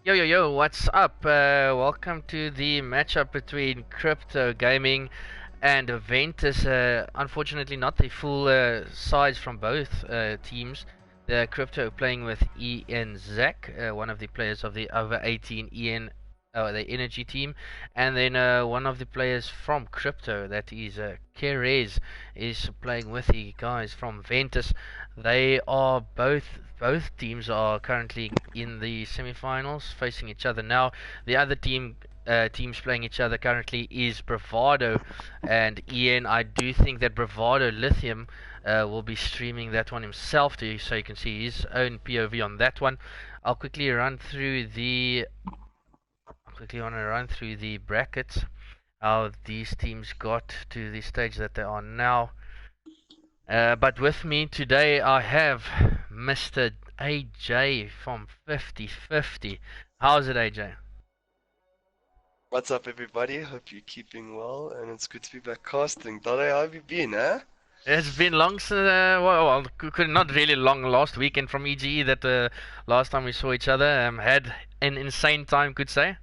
Yo, what's up? Welcome to the matchup between Crypto Gaming and Ventus. Unfortunately, not the full sides from both teams. The Crypto playing with Ian Zach, one of the players of the over 18 Ian, the Energy team, and then one of the players from Crypto, that is Kerez, is playing with the guys from Ventus. They are both teams are currently in the semifinals, facing each other now. The other teams playing each other currently is Bravado and Ian. I do think that Bravado Lithium will be streaming that one himself to you, so you can see his own POV on that one. I'll quickly run through the brackets. How these teams got to the stage that they are now. But with me today I have Mr. AJ from 50/50. How's it, AJ? What's up, everybody? Hope you're keeping well, and it's good to be back casting. Dale, how have you been, eh? It's been long since, not really long, last weekend from EGE that last time we saw each other. Had an insane time, could say.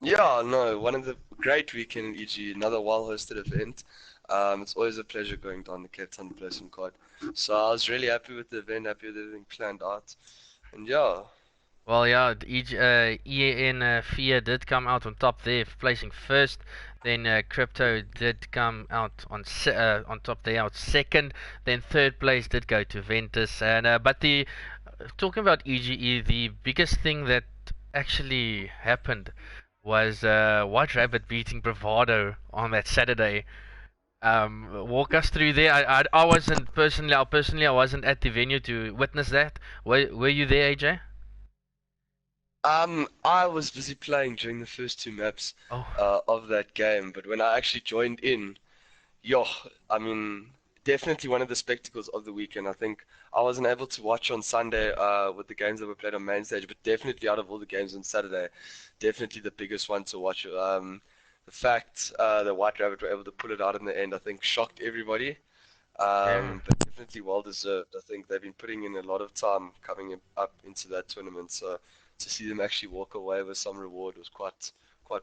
Yeah, no, one of the great weekend in EG, another well-hosted event. It's always a pleasure going down the Cape Town Blessing card. So I was really happy with the event, happy with everything planned out, and yeah. Well, yeah, EN FIA did come out on top there, placing first. Then Crypto did come out on top there, out second. Then third place did go to Ventus. And but the talking about EGE, the biggest thing that actually happened was White Rabbit beating Bravado on that Saturday. Walk us through there. I wasn't personally I wasn't at the venue to witness that. Were you there, AJ? I was busy playing during the first two maps Oh. of that game, but when I actually joined in, yo, I mean, definitely one of the spectacles of the weekend. I think I wasn't able to watch on Sunday with the games that were played on main stage, but definitely out of all the games on Saturday, definitely the biggest one to watch. The fact that White Rabbit were able to pull it out in the end, I think shocked everybody. Yeah. But definitely well deserved. I think they've been putting in a lot of time up into that tournament, so to see them actually walk away with some reward was quite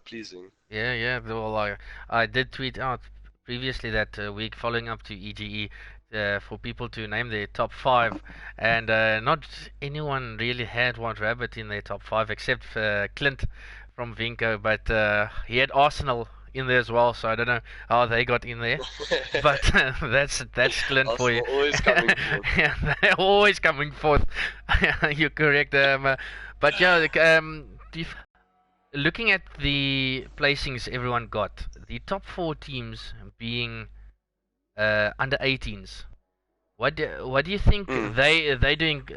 pleasing. Yeah. Well, I did tweet out previously that week following up to EGE for people to name their top five, and not anyone really had White Rabbit in their top five except for Clint from Vinco, but he had Arsenal in there as well, so I don't know how they got in there. But that's Clint for you. Arsenal always coming forth. Yeah, they're always coming forth. You're correct. But yeah, looking at the placings everyone got, the top four teams being under 18s. What do you think Mm. they doing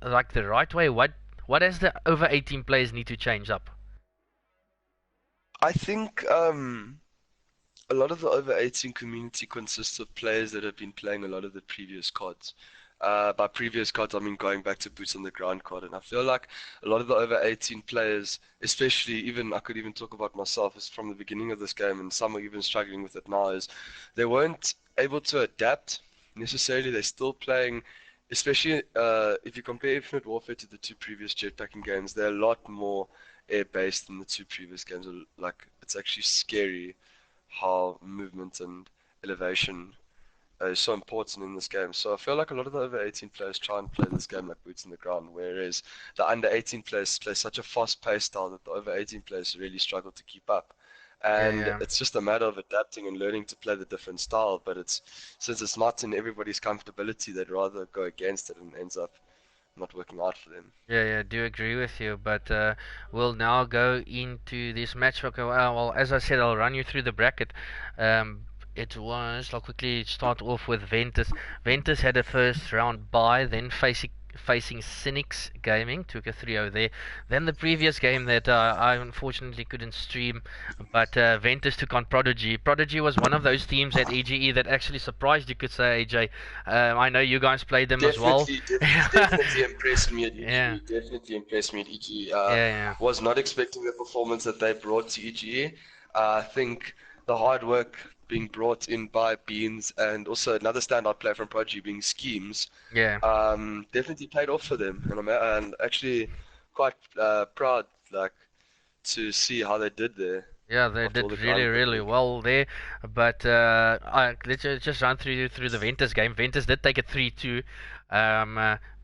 like the right way? What does the over 18 players need to change up? I think a lot of the over 18 community consists of players that have been playing a lot of the previous cards. By previous cards, I mean going back to boots on the ground card, and I feel like a lot of the over 18 players, especially even I could even talk about myself, is from the beginning of this game, and some are even struggling with it now, is they weren't able to adapt necessarily. They're still playing, especially if you compare Infinite Warfare to the two previous jetpacking games, they're a lot more air-based than the two previous games. Like it's actually scary how movement and elevation is so important in this game. So I feel like a lot of the over 18 players try and play this game like boots in the ground, whereas the under 18 players play such a fast-paced style that the over 18 players really struggle to keep up. And Yeah, it's just a matter of adapting and learning to play the different style. But it's since it's not in everybody's comfortability, they'd rather go against it and ends up not working out for them. yeah, do agree with you. But we'll now go into this match. Okay, well, as I said, I'll run you through the bracket. Um, I'll quickly start off with Ventus. Ventus had a first round bye, then facing Cynics Gaming, took a 3-0 there. Then the previous game that I unfortunately couldn't stream, but Ventus took on Prodigy. Prodigy was one of those teams at EGE that actually surprised, you could say, AJ. I know you guys played them as well. Definitely impressed me at Yeah, EGE. Definitely impressed me at EGE. yeah. Was not expecting the performance that they brought to EGE. I think the hard work being brought in by Beans and also another standout player from Prodigy being Schemes, Yeah. definitely paid off for them. And actually quite proud, like, to see how they did there Yeah, they after all did the really, really groundwork. well there. But let's just run through the Ventus game. Ventus did take it 3-2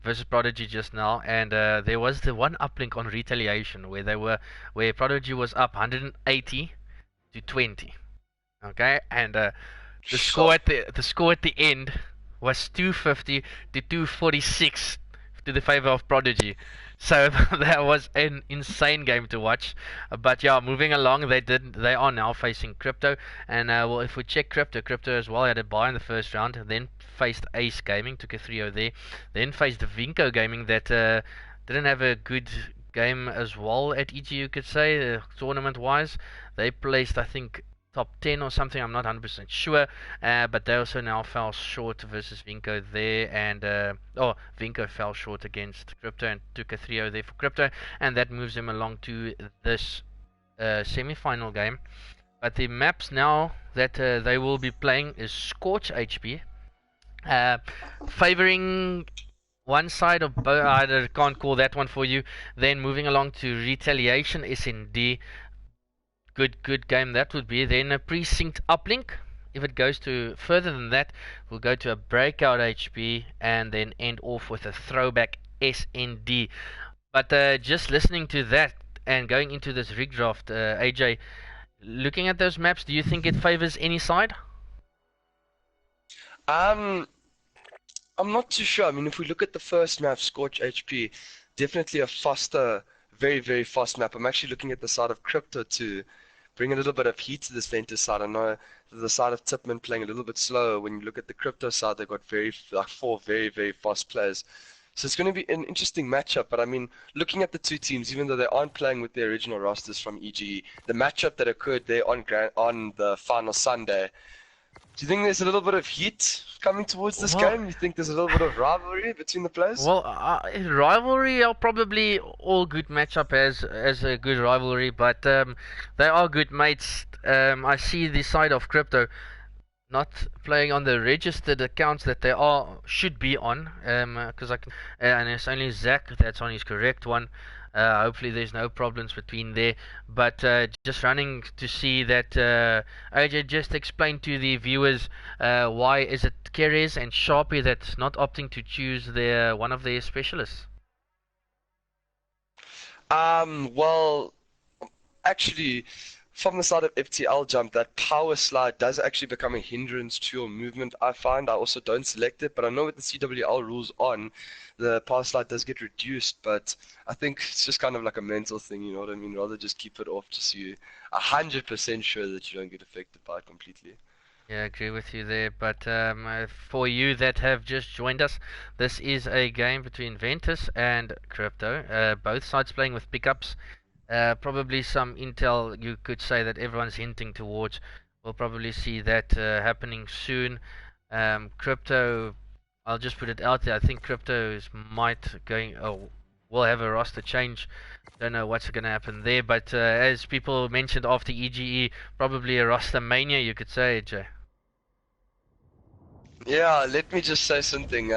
versus Prodigy just now, and there was the one uplink on retaliation where Prodigy was up 180 to 20. Okay, and Sharp. the score at the end was 250 to 246 to the favor of Prodigy. So that was an insane game to watch. But yeah, moving along, they are now facing Krypto, and well, if we check Krypto as well had a bye in the first round, then faced Ace Gaming, took a 3-0 there, then faced Vinco Gaming that didn't have a good game as well at EG, you could say, tournament wise. They placed, I think, top 10 or something, I'm not 100% sure, but they also now fell short versus Vinco there, and Vinco fell short against Krypto and took a 3-0 there for Krypto, and that moves them along to this semi-final game. But the maps now that they will be playing is Scorch HP, favoring one side of both. I can't call that one for you. Then moving along to Retaliation SND. Good game that would be. Then a precinct uplink. If it goes to further than that, we'll go to a breakout HP and then end off with a throwback SND. But just listening to that and going into this rig draft, AJ, looking at those maps, do you think it favors any side? Um, I'm not too sure. I mean, if we look at the first map, Scorch HP, definitely a faster, very, very fast map. I'm actually looking at the side of Krypto to bring a little bit of heat to this Ventus side. I know the side of Tipman playing a little bit slower. When you look at the Krypto side, they've got four very, very fast players. So it's going to be an interesting matchup. But I mean, looking at the two teams, even though they aren't playing with their original rosters from EGE, the matchup that occurred there on the final Sunday, do you think there's a little bit of heat coming towards this Well, game? You think there's a little bit of rivalry between the players? Well, rivalry are probably all good matchup as a good rivalry, but they are good mates. I see the side of Krypto not playing on the registered accounts that they should be on, because I can, and it's only Zach that's on his correct one. Hopefully there's no problems between there, but just running to see that AJ just explained to the viewers why is it Keres and Sharpie that's not opting to choose their one of their specialists. Well, actually, from the side of FTL jump, that power slide does actually become a hindrance to your movement, I find. I also don't select it, but I know with the CWL rules on, the power slide does get reduced, but I think it's just kind of like a mental thing, you know what I mean? Rather just keep it off just so you're 100% sure that you don't get affected by it completely. Yeah, I agree with you there. But for you that have just joined us, this is a game between Ventus and Krypto. Both sides playing with pickups. Probably some intel you could say that everyone's hinting towards. We'll probably see that happening soon. Krypto, I'll just put it out there. I think Krypto will have a roster change. Don't know what's going to happen there, but as people mentioned after EGE, probably a roster mania, you could say, Jay. Yeah, let me just say something.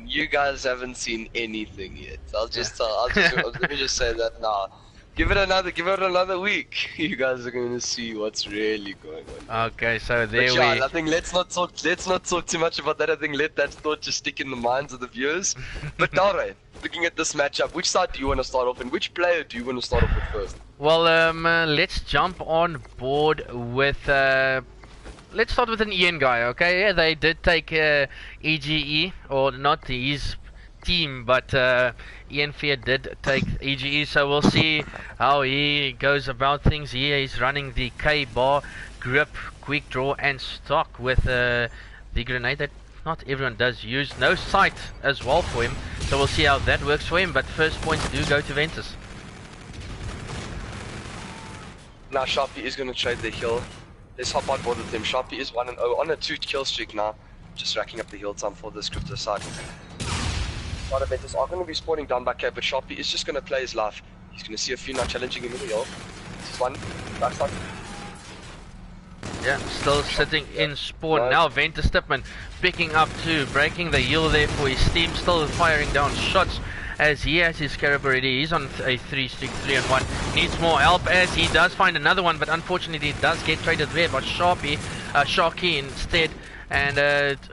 You guys haven't seen anything yet. Yeah. Let me just say that now. Give it another week. You guys are going to see what's really going on. Okay, so But there yeah, we. I think let's not talk too much about that. I think let that thought just stick in the minds of the viewers. But Dare, looking at this matchup, which side do you want to start off and which player do you want to start off with first? Well, let's jump on board with. Let's start with an Ian guy, okay? Yeah, they did take EGE, or not his team, but Ian Fear did take EGE, so we'll see how he goes about things here. He's running the K-bar, grip, quick draw, and stock with the grenade that not everyone does use. No sight as well for him, so we'll see how that works for him, but first points do go to Ventus. Now Sharpie is going to trade the hill. Let's hop on board with him. Sharpie is 1-0 on a 2 kill streak now. Just racking up the heal time for this Krypto side. Side of Ventus are going to be spawning down by K, but Sharpie is just going to play his life. He's going to see a few now challenging him in the hill. This is one. Backside. Yeah, still sitting in spawn. Right. Now Ventus Tipman picking up 2, breaking the heal there for his team, still firing down shots. as he has his Scarab already. He's on a 3-1. Needs more help as he does find another one, but unfortunately it does get traded there by Sharky instead. And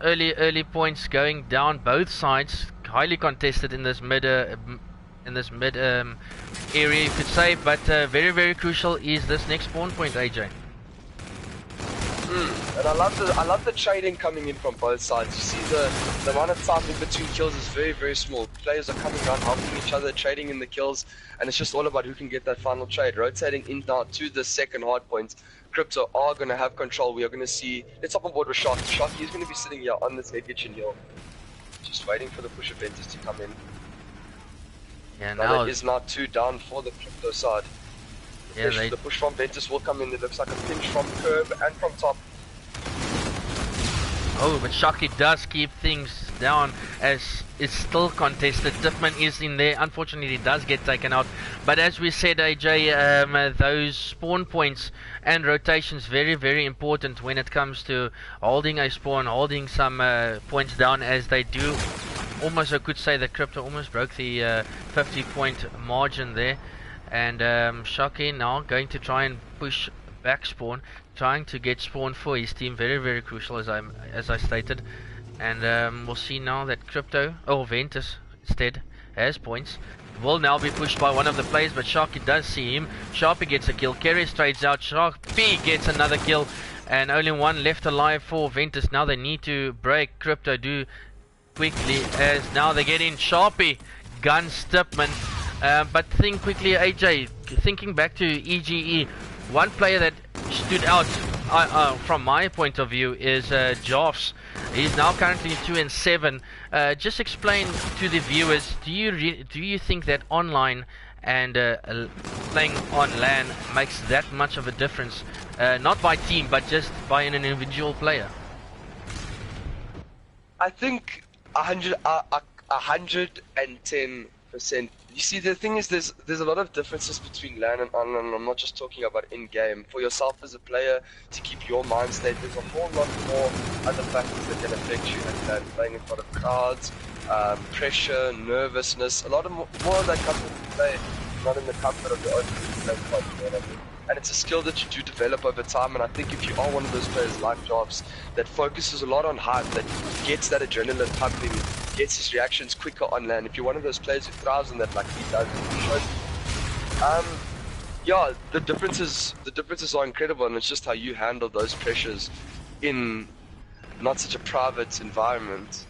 early points going down both sides, highly contested in this mid area, you could say, but very crucial is this next spawn point, AJ. And I love the trading coming in from both sides. You see the amount of time in between kills is very small. Players are coming down, helping each other, trading in the kills, and it's just all about who can get that final trade. Rotating in now to the second hard point. Krypto are going to have control. We are going to see, let's hop on board with Sharky. Sharky is going to be sitting here on this Edgechin hill, just waiting for the push of Ventus to come in. Yeah, now it is now 2 down for the Krypto side. The push from Ventus will come in. It looks like a pinch from curb and from top. Oh, but Sharky does keep things down as it's still contested. Tiffman is in there. Unfortunately, he does get taken out. But as we said, AJ, those spawn points and rotations very important when it comes to holding a spawn, holding some points down, as they do. Almost, I could say that Krypto almost broke the 50-point margin there. And Sharky now going to try and push back spawn, trying to get spawn for his team. Very crucial, as I stated. And we'll see now that Ventus instead has points. Will now be pushed by one of the players, but Sharky does see him. Sharpie gets a kill. Kerry trades out. Sharpie gets another kill, and only one left alive for Ventus. Now they need to break. Krypto do quickly, as now they get in. Sharpie guns Tipman. But think quickly, AJ, thinking back to EGE, one player that stood out from my point of view is Joffs. He's now currently 2-7. Just explain to the viewers, do you think that online and playing on LAN makes that much of a difference? Not by team, but just by an individual player? I think 110%. You see, the thing is, there's a lot of differences between LAN and online. I'm not just talking about in-game. For yourself as a player, to keep your mind state, there's a whole lot more other factors that can affect you in LAN. Playing in front of crowds, pressure, nervousness, a lot of more of that comes into play, not in the comfort of your own play. And it's a skill that you do develop over time, and I think if you are one of those players like Jobs that focuses a lot on hype, that gets that adrenaline pumping, gets his reactions quicker on LAN, if you're one of those players who thrives on that like he does, yeah, the differences are incredible, and it's just how you handle those pressures in not such a private environment.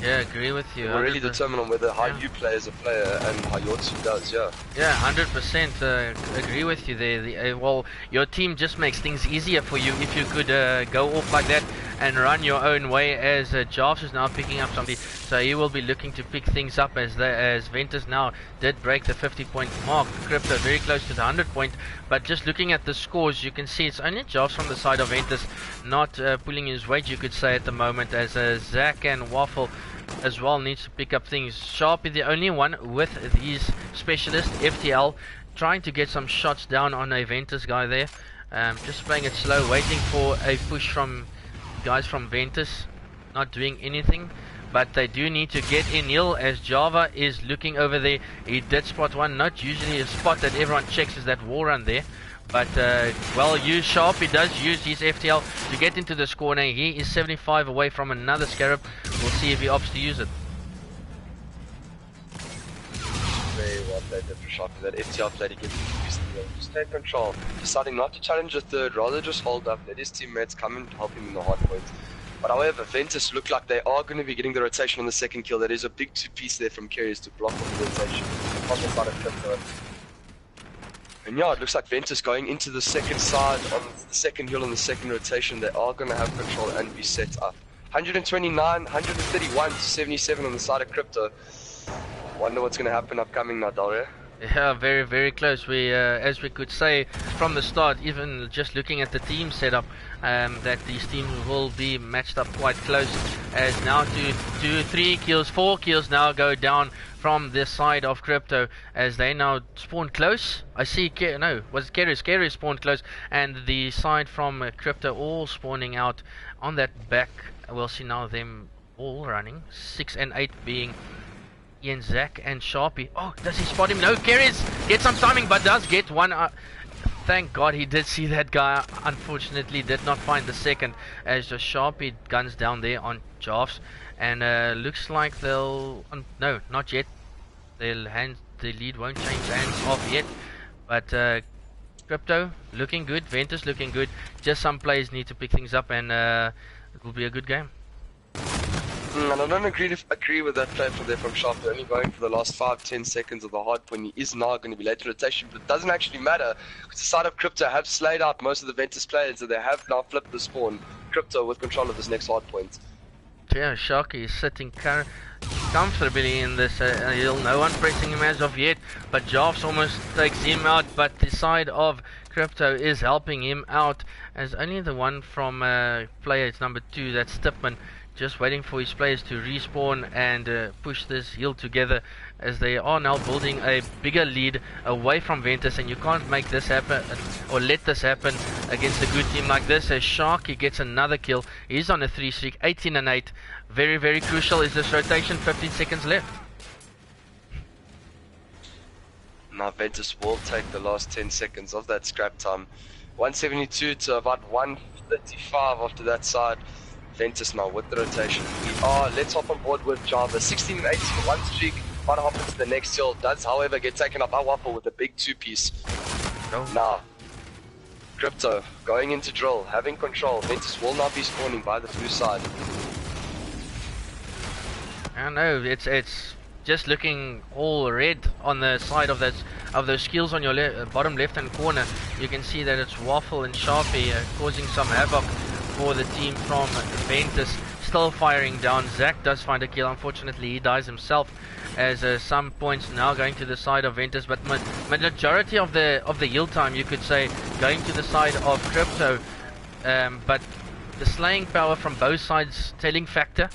Yeah, agree with you. It will really determine on whether how you play as a player and how your team does, yeah. Yeah, 100% agree with you there. Well, your team just makes things easier for you if you could go off like that and run your own way, as Jarvis is now picking up somebody. So he will be looking to pick things up as Ventus now did break the 50-point mark. Krypto very close to the 100-point. But just looking at the scores, you can see it's only Jarvis from the side of Ventus not pulling his weight, you could say, at the moment, as Zach and Waffle as well needs to pick up things. Sharp is the only one with his specialist FTL trying to get some shots down on a Ventus guy there. Just playing it slow, waiting for a push from guys from Ventus, not doing anything, but they do need to get in hill, as Java is looking over there. He did spot one, not usually a spot that everyone checks is that wall run there, but well used. Sharp, he does use his FTL to get into this corner. He is 75 away from another Scarab. We'll see if he opts to use it. Very well played for Sharp. That FTL play to get used to it. Just take control, deciding not to challenge a third, rather just hold up, let his teammates come and help him in the hard points. But however, Ventus look like they are going to be getting the rotation on the second kill. That is a big two-piece there from Carriers to block off the rotation on the side of Krypto. And yeah, it looks like Ventus going into the second side on the second hill on the second rotation. They are going to have control and be set up. 129, 131 to 77 on the side of Krypto. Wonder what's going to happen upcoming now, Daria. Yeah, very close. We, as we could say from the start, even just looking at the team setup, that these teams will be matched up quite close. As now 3 kills, 4 kills now go down from this side of Krypto, as they now spawn close. I see, was it Scary spawned close, and the side from Krypto all spawning out on that back. We'll see now them all running, 6 and 8 being Ian, Zach, and Sharpie. Oh, does he spot him? No, Keres gets some timing, but does get one. Thank God he did see that guy. Unfortunately, did not find the second, as the Sharpie guns down there on Jarfs. And looks like they'll... no, not yet. The lead won't change hands off yet. But Krypto looking good, Ventus looking good. Just some players need to pick things up, and it will be a good game. And I don't agree with that play from Sharp. They're only going for the last 5-10 seconds of the hard point. He is now going to be late to rotation, but it doesn't actually matter because the side of Krypto have slayed out most of the Ventus players, so they have now flipped the spawn. Krypto with control of this next hard point. Yeah, Sharky is sitting comfortably in this hill. No one pressing him as of yet, but Jarfs almost takes him out, but the side of Krypto is helping him out, as only the one from player, it's number 2, that's Tipman, just waiting for his players to respawn and push this hill together, as they are now building a bigger lead away from Ventus, and you can't make this happen or let this happen against a good team like this. As Sharky gets another kill, he's on a 3 streak, 18 and 8. Very, very crucial is this rotation. 15 seconds left. Now Ventus will take the last 10 seconds of that scrap time. 172 to about 135 after that side. Ventus now with the rotation. Let's hop on board with Java. 16 and 18, one streak. Might hop into the next hill. Does, however, get taken up by Waffle with a big 2-piece. Now, Krypto going into drill, having control. Ventus will not be spawning by the blue side. I know it's just looking all red on the side of those skills on your bottom left hand corner. You can see that it's Waffle and Sharpie causing some havoc for the team from Ventus. Still firing down. Zach does find a kill. Unfortunately, he dies himself, as some points now going to the side of Ventus, but majority of the heal time, you could say, going to the side of Krypto. But the slaying power from both sides telling factor.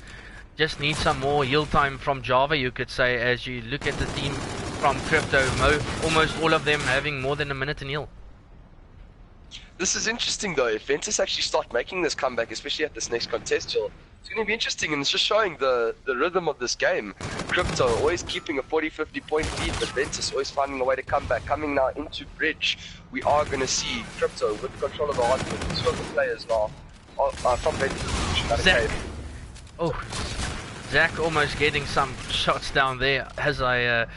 Just need some more heal time from Java, you could say, as you look at the team from Krypto, almost all of them having more than a minute in heal. This is interesting though. If Ventus actually start making this comeback, especially at this next contest hill, it's going to be interesting, and it's just showing the rhythm of this game. Krypto always keeping a 40-50 point lead, but Ventus always finding a way to come back. Coming now into bridge, we are going to see Krypto with control of the hard point. Two of the players now from Ventus. Zach. Oh, Zach almost getting some shots down there as I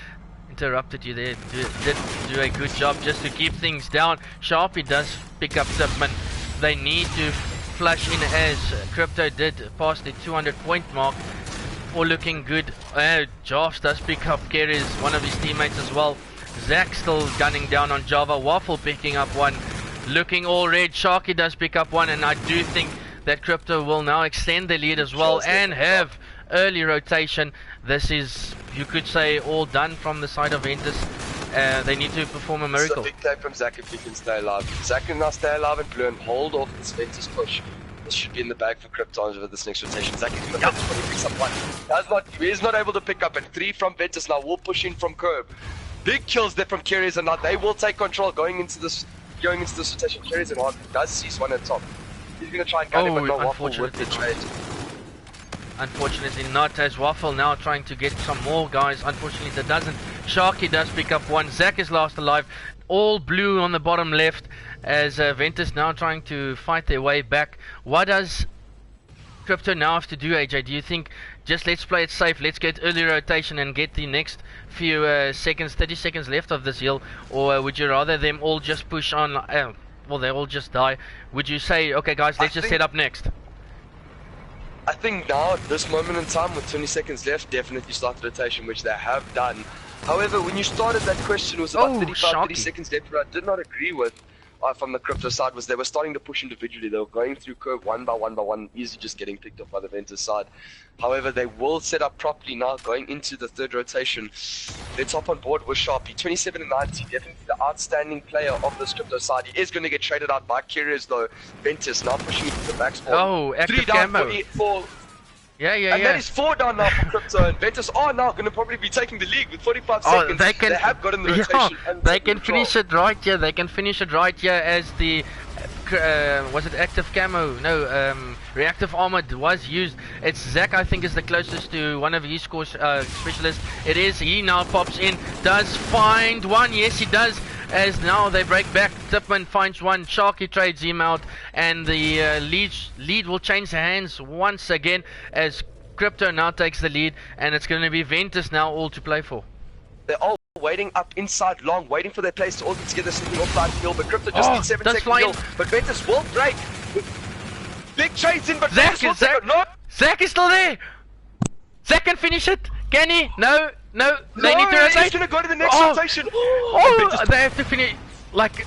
interrupted you there. Did do a good job just to keep things down. Sharpie does pick up Tipman. They need to flush in, as Krypto did past the 200 point mark. All looking good. Jarfs does pick up Keres, one of his teammates as well. Zach still gunning down on Java. Waffle picking up one. Looking all red. Sharky does pick up one, and I do think that Krypto will now extend the lead as well and have early rotation. This is, you could say, all done from the side of Ventus. They need to perform a miracle. It's a big play from Zach if he can stay alive. Zach can now stay alive and blue and hold off this Ventus push. This should be in the bag for Krypton over this next rotation. Zach is going to when he picks up one. He is not able to pick up, and 3 from Ventus now will push in from curb. Big kills there from Keres, and now they will take control going into this rotation. Keres and Hart does seize one at top. He's going to try and gun him, but no Waffle with the trade. Unfortunately not, as Waffle now trying to get some more guys. Unfortunately that doesn't. Sharky does pick up one. Zach is last alive. All blue on the bottom left, as Ventus now trying to fight their way back. What does Krypto now have to do, AJ? Do you think just let's play it safe, let's get early rotation and get the next few seconds, 30 seconds left of this hill, or would you rather them all just push on, well, they all just die? Would you say, okay guys, let's just set up next? I think now, at this moment in time, with 20 seconds left, definitely start the rotation, which they have done. However, when you started that question, it was about 30 seconds left, what I did not agree with from the Krypto side was they were starting to push individually. They were going through curve one by one, easily just getting picked up by the Ventus side. However, they will set up properly now, going into the third rotation. Let's hop on board with Sharpie. 27 and 90, definitely the outstanding player of this Krypto side. He is going to get traded out by Keres though. Ventus now pushing into the back spot. Oh, active 3 down, camo. 4. And that is 4 down now for Krypto, and Ventus are now going to probably be taking the lead with 45 seconds. They have gotten the rotation. They can finish it right here. They can finish it right here, as the was it active camo? No, reactive armor was used. It's Zach, I think, is the closest to one of his score specialists. It is. He now pops in, does find one. Yes, he does. As now they break back, Tipman finds one, Sharky trades him out, and the lead will change hands once again as Krypto now takes the lead, and it's going to be Ventus now all to play for. They're all waiting up inside long, waiting for their place to all get together, sitting offline field, but Krypto just needs 7 seconds kill, but Ventus will break. Big trades in, but Zach is still there. Zach can finish it. Can he? No, they need to rotate. He's gonna go to the next rotation. They have to finish. Like,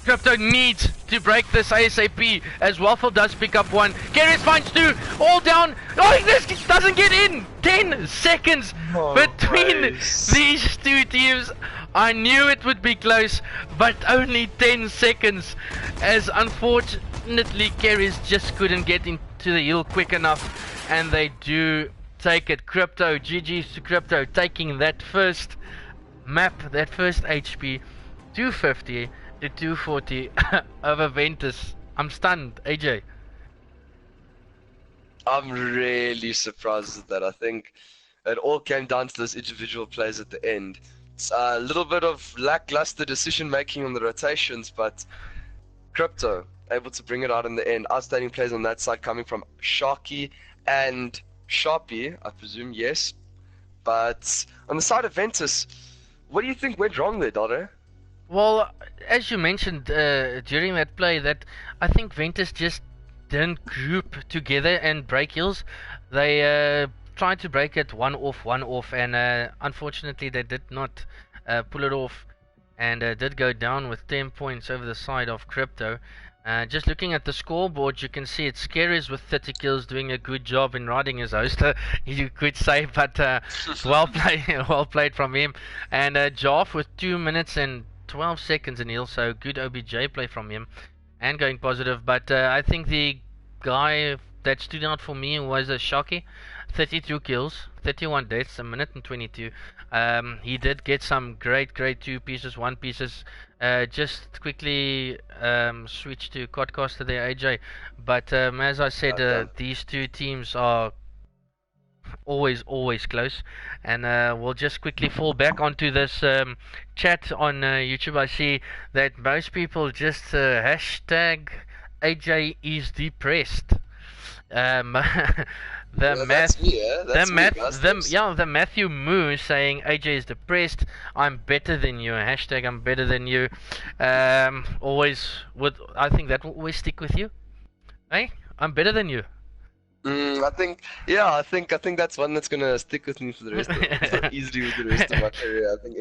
Krypto needs to break this ASAP as Waffle does pick up one. Keres finds two, all down. Oh, this doesn't get in. 10 seconds between these two teams. I knew it would be close, but only 10 seconds. As unfortunately, Keres just couldn't get into the hill quick enough, and they do take it. Krypto, GG's to Krypto, taking that first map, that first HP, 250 to 240 over Ventus. I'm stunned, AJ. I'm really surprised at that. I think it all came down to those individual plays at the end. It's a little bit of lackluster decision making on the rotations, but Krypto able to bring it out in the end. Outstanding plays on that side coming from Sharky and Sharpie, I presume, yes. But on the side of Ventus, what do you think went wrong there, Dotto? Well, as you mentioned during that play, that I think Ventus just didn't group together and break hills. They tried to break it one off, and unfortunately they did not pull it off, and did go down with 10 points over the side of Krypto. Just looking at the scoreboard, you can see it's Keres with 30 kills, doing a good job in riding his hoster, you could say, but well played from him. And Joff with 2 minutes and 12 seconds in heal, so good OBJ play from him, and going positive. But I think the guy that stood out for me was Shocky. 32 kills, 31 deaths, a minute and 22. He did get some great 2 pieces, 1 pieces. Just quickly switch to Codcaster there, AJ. But as I said, these two teams are always close, and we'll just quickly fall back onto this chat on YouTube. I see that most people just hashtag AJ is depressed. The Matthew Moo saying AJ is depressed. I'm better than you. Hashtag I'm better than you. Always would. I think that will always stick with you. Hey, I'm better than you. I think that's one that's gonna stick with me for the rest of easily with the rest of my career. I think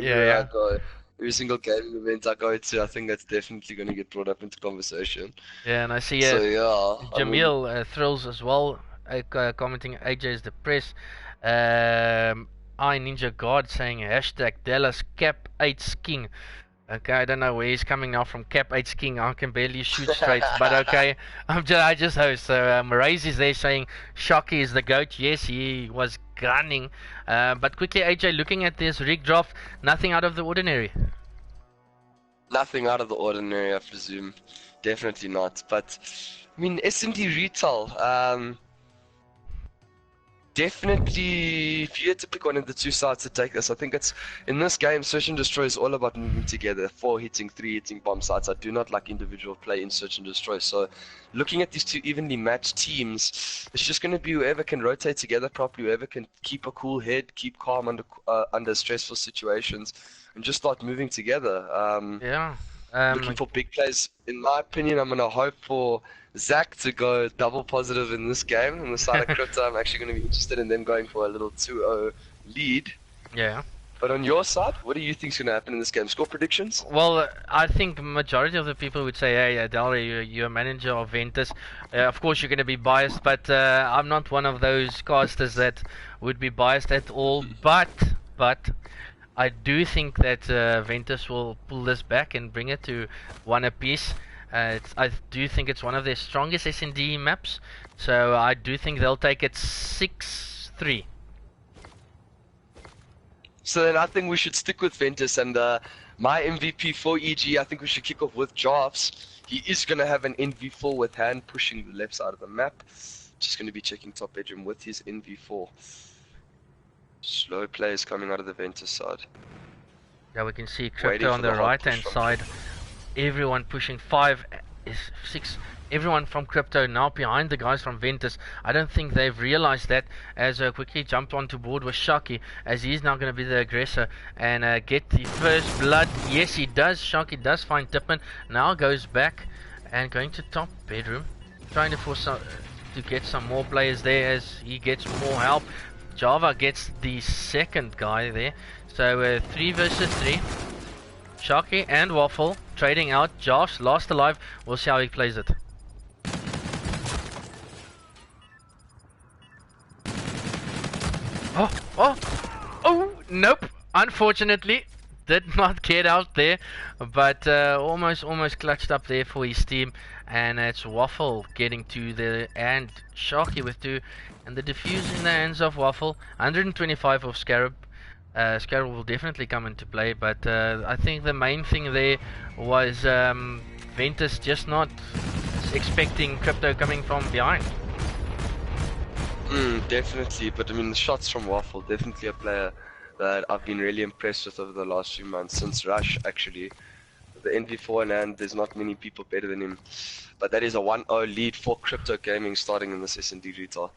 every single gaming event I go to, I think that's definitely gonna get brought up into conversation. Yeah, and I see Jamil Thrills as well. Commenting AJ is depressed. I Ninja God saying hashtag Dallas Cap 8's King. Okay, I don't know where he's coming now from. Cap 8's King. I can barely shoot straight, but okay. I just host. So Maraze is there saying Shocky is the GOAT. Yes, he was gunning. But quickly, AJ, looking at this rig draft, nothing out of the ordinary. Nothing out of the ordinary, I presume. Definitely not. But I mean, S&D retail. Definitely, if you had to pick one of the two sides to take this, I think it's in this game. Search and Destroy is all about moving together. 4 hitting, 3 hitting bomb sites. I do not like individual play in Search and Destroy. So, looking at these two evenly matched teams, it's just going to be whoever can rotate together properly, whoever can keep a cool head, keep calm under stressful situations, and just start moving together. Looking for big plays. In my opinion, I'm going to hope for Zach to go double positive in this game. On the side of Krypto, I'm actually going to be interested in them going for a little 2-0 lead. Yeah. But on your side, what do you think is going to happen in this game? Score predictions? Well, I think majority of the people would say, hey, Delry, you're a manager of Ventus. Of course, you're going to be biased, but I'm not one of those casters that would be biased at all. But I do think that Ventus will pull this back and bring it to 1 apiece. I do think it's one of their strongest S&D maps, so I do think they'll take it 6-3. So then I think we should stick with Ventus, and my MVP for EG, I think we should kick off with Jarvis. He is going to have an NV4 with hand pushing the left side of the map. Just going to be checking top bedroom with his NV4. Slow players coming out of the Ventus side. Yeah, we can see Krypto on the right hand side. Everyone pushing 5, 6. Everyone from Krypto now behind the guys from Ventus. I don't think they've realized that, as quickly jumped onto board with Sharky, as he's now going to be the aggressor and get the first blood. Yes, he does. Sharky does find Tipman. Now goes back and going to top bedroom, trying to force to get some more players there as he gets more help. Java gets the second guy there. So 3 versus 3. Sharky and Waffle trading out. Josh last alive. We'll see how he plays it. Oh, nope. Unfortunately, did not get out there, but almost clutched up there for his team. And it's Waffle getting to the and Sharky with 2, and the defuse in the hands of Waffle. 125 of Scarab. Scarab will definitely come into play, but I think the main thing there was Ventus just not expecting Krypto coming from behind. Definitely, but I mean the shots from Waffle, definitely a player that I've been really impressed with over the last few months, since Rush actually. The NV4 and there's not many people better than him, but that is a 1-0 lead for Krypto Gaming starting in this S&D retail.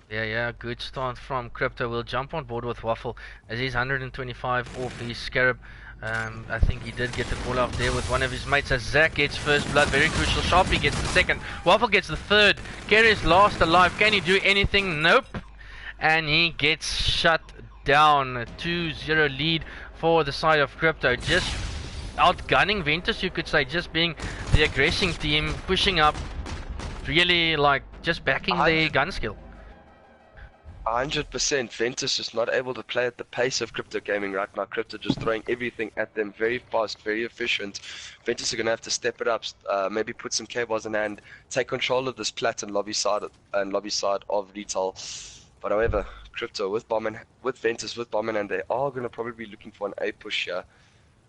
Yeah, good start from Krypto. Will jump on board with Waffle as he's 125 off his Scarab. I think he did get the call out there with one of his mates as Zach gets first blood, very crucial. Sharpie gets the second, Waffle gets the third. Kerry's last alive. Can he do anything? Nope. And he gets shut down. 2-0 lead for the side of Krypto. Just outgunning Ventus, you could say, just being the aggressing team, pushing up, really like just backing their gun skill. 100%. Ventus is not able to play at the pace of Krypto Gaming right now. Krypto just throwing everything at them, very fast, very efficient. Ventus are going to have to step it up, maybe put some cables in hand, take control of this plat and lobby side of retail. But however, Krypto with Ventus with bomb in hand, they are going to probably be looking for an A push here.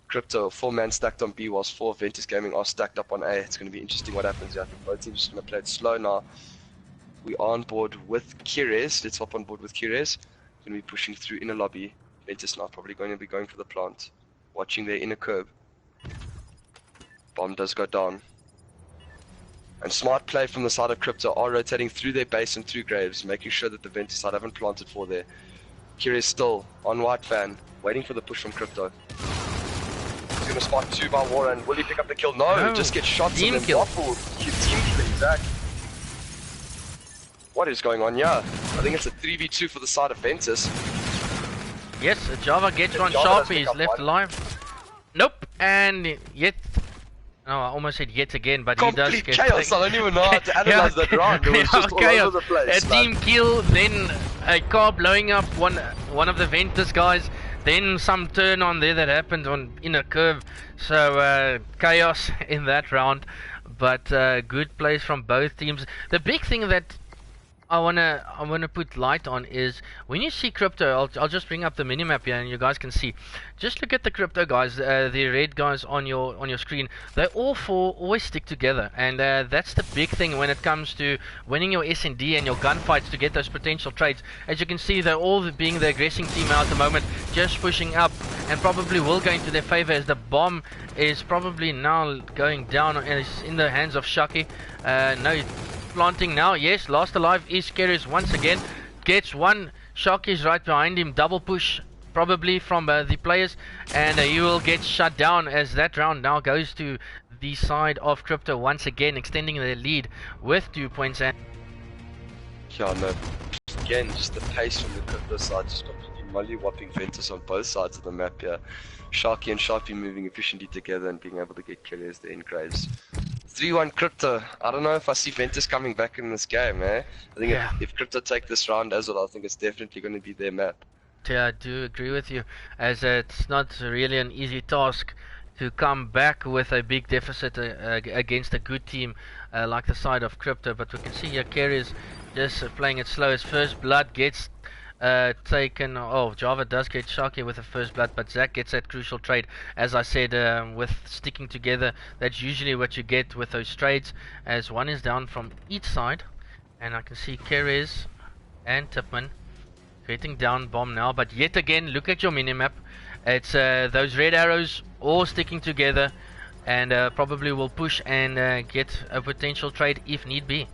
Krypto 4-man stacked on B, whilst 4 Ventus Gaming are stacked up on A. It's going to be interesting what happens here. I think both teams are just going to play it slow now. We are on board with Kires. Let's hop on board with Kires. We're going to be pushing through inner lobby. Ventus now probably going to be going for the plant. Watching their inner curb. Bomb does go down. And smart play from the side of Krypto are rotating through their base and through graves, making sure that the Ventus side haven't planted for there. Kires still on white fan, waiting for the push from Krypto. He's going to spot 2 by Warren. Will he pick up the kill? No, just get shots and then Waffle. Team killing, Zach. What is going on here? I think it's a 3v2 for the side of Ventus. Yes, Java gets one. Sharpie is left alive. Nope, and yet... No, I almost said yet again, but he does get... chaos, I don't even know how to analyze that round. It was just all over the place. A team kill, then a car blowing up one of the Ventus guys, then some turn on there that happened on inner curve. So, chaos in that round, but good plays from both teams. The big thing that I wanna put light on is when you see Krypto. I'll just bring up the minimap here and you guys can see. Just look at the Krypto guys, the red guys on your screen. They all 4 always stick together, and that's the big thing when it comes to winning your S&D and your gunfights to get those potential trades. As you can see, they're all being the aggressing team out at the moment, just pushing up, and probably will go into their favor as the bomb is probably now going down and it's in the hands of Shaki. No. Planting now, yes, last alive is Keres once again, gets one. Sharky is right behind him, double push probably from the players, and he will get shut down as that round now goes to the side of Krypto once again, extending their lead with 2 points. And yeah, no, again, just the pace from the Krypto side, just completely molly-whopping Ventus on both sides of the map here. Sharky and Sharpie moving efficiently together and being able to get Keres the engraves. 3-1 Krypto. I don't know if I see Ventus coming back in this game, eh? I think if Krypto take this round as well, I think it's definitely going to be their map. Yeah, I do agree with you, as it's not really an easy task to come back with a big deficit against a good team like the side of Krypto. But we can see here Keres just playing it slow. His first blood gets taken. Oh, Java does get Sharky with the first blood, but Zach gets that crucial trade. As I said, with sticking together, that's usually what you get with those trades. As one is down from each side, and I can see Keres and Tipman getting down bomb now. But yet again, look at your minimap. It's those red arrows all sticking together, and probably will push and get a potential trade if need be.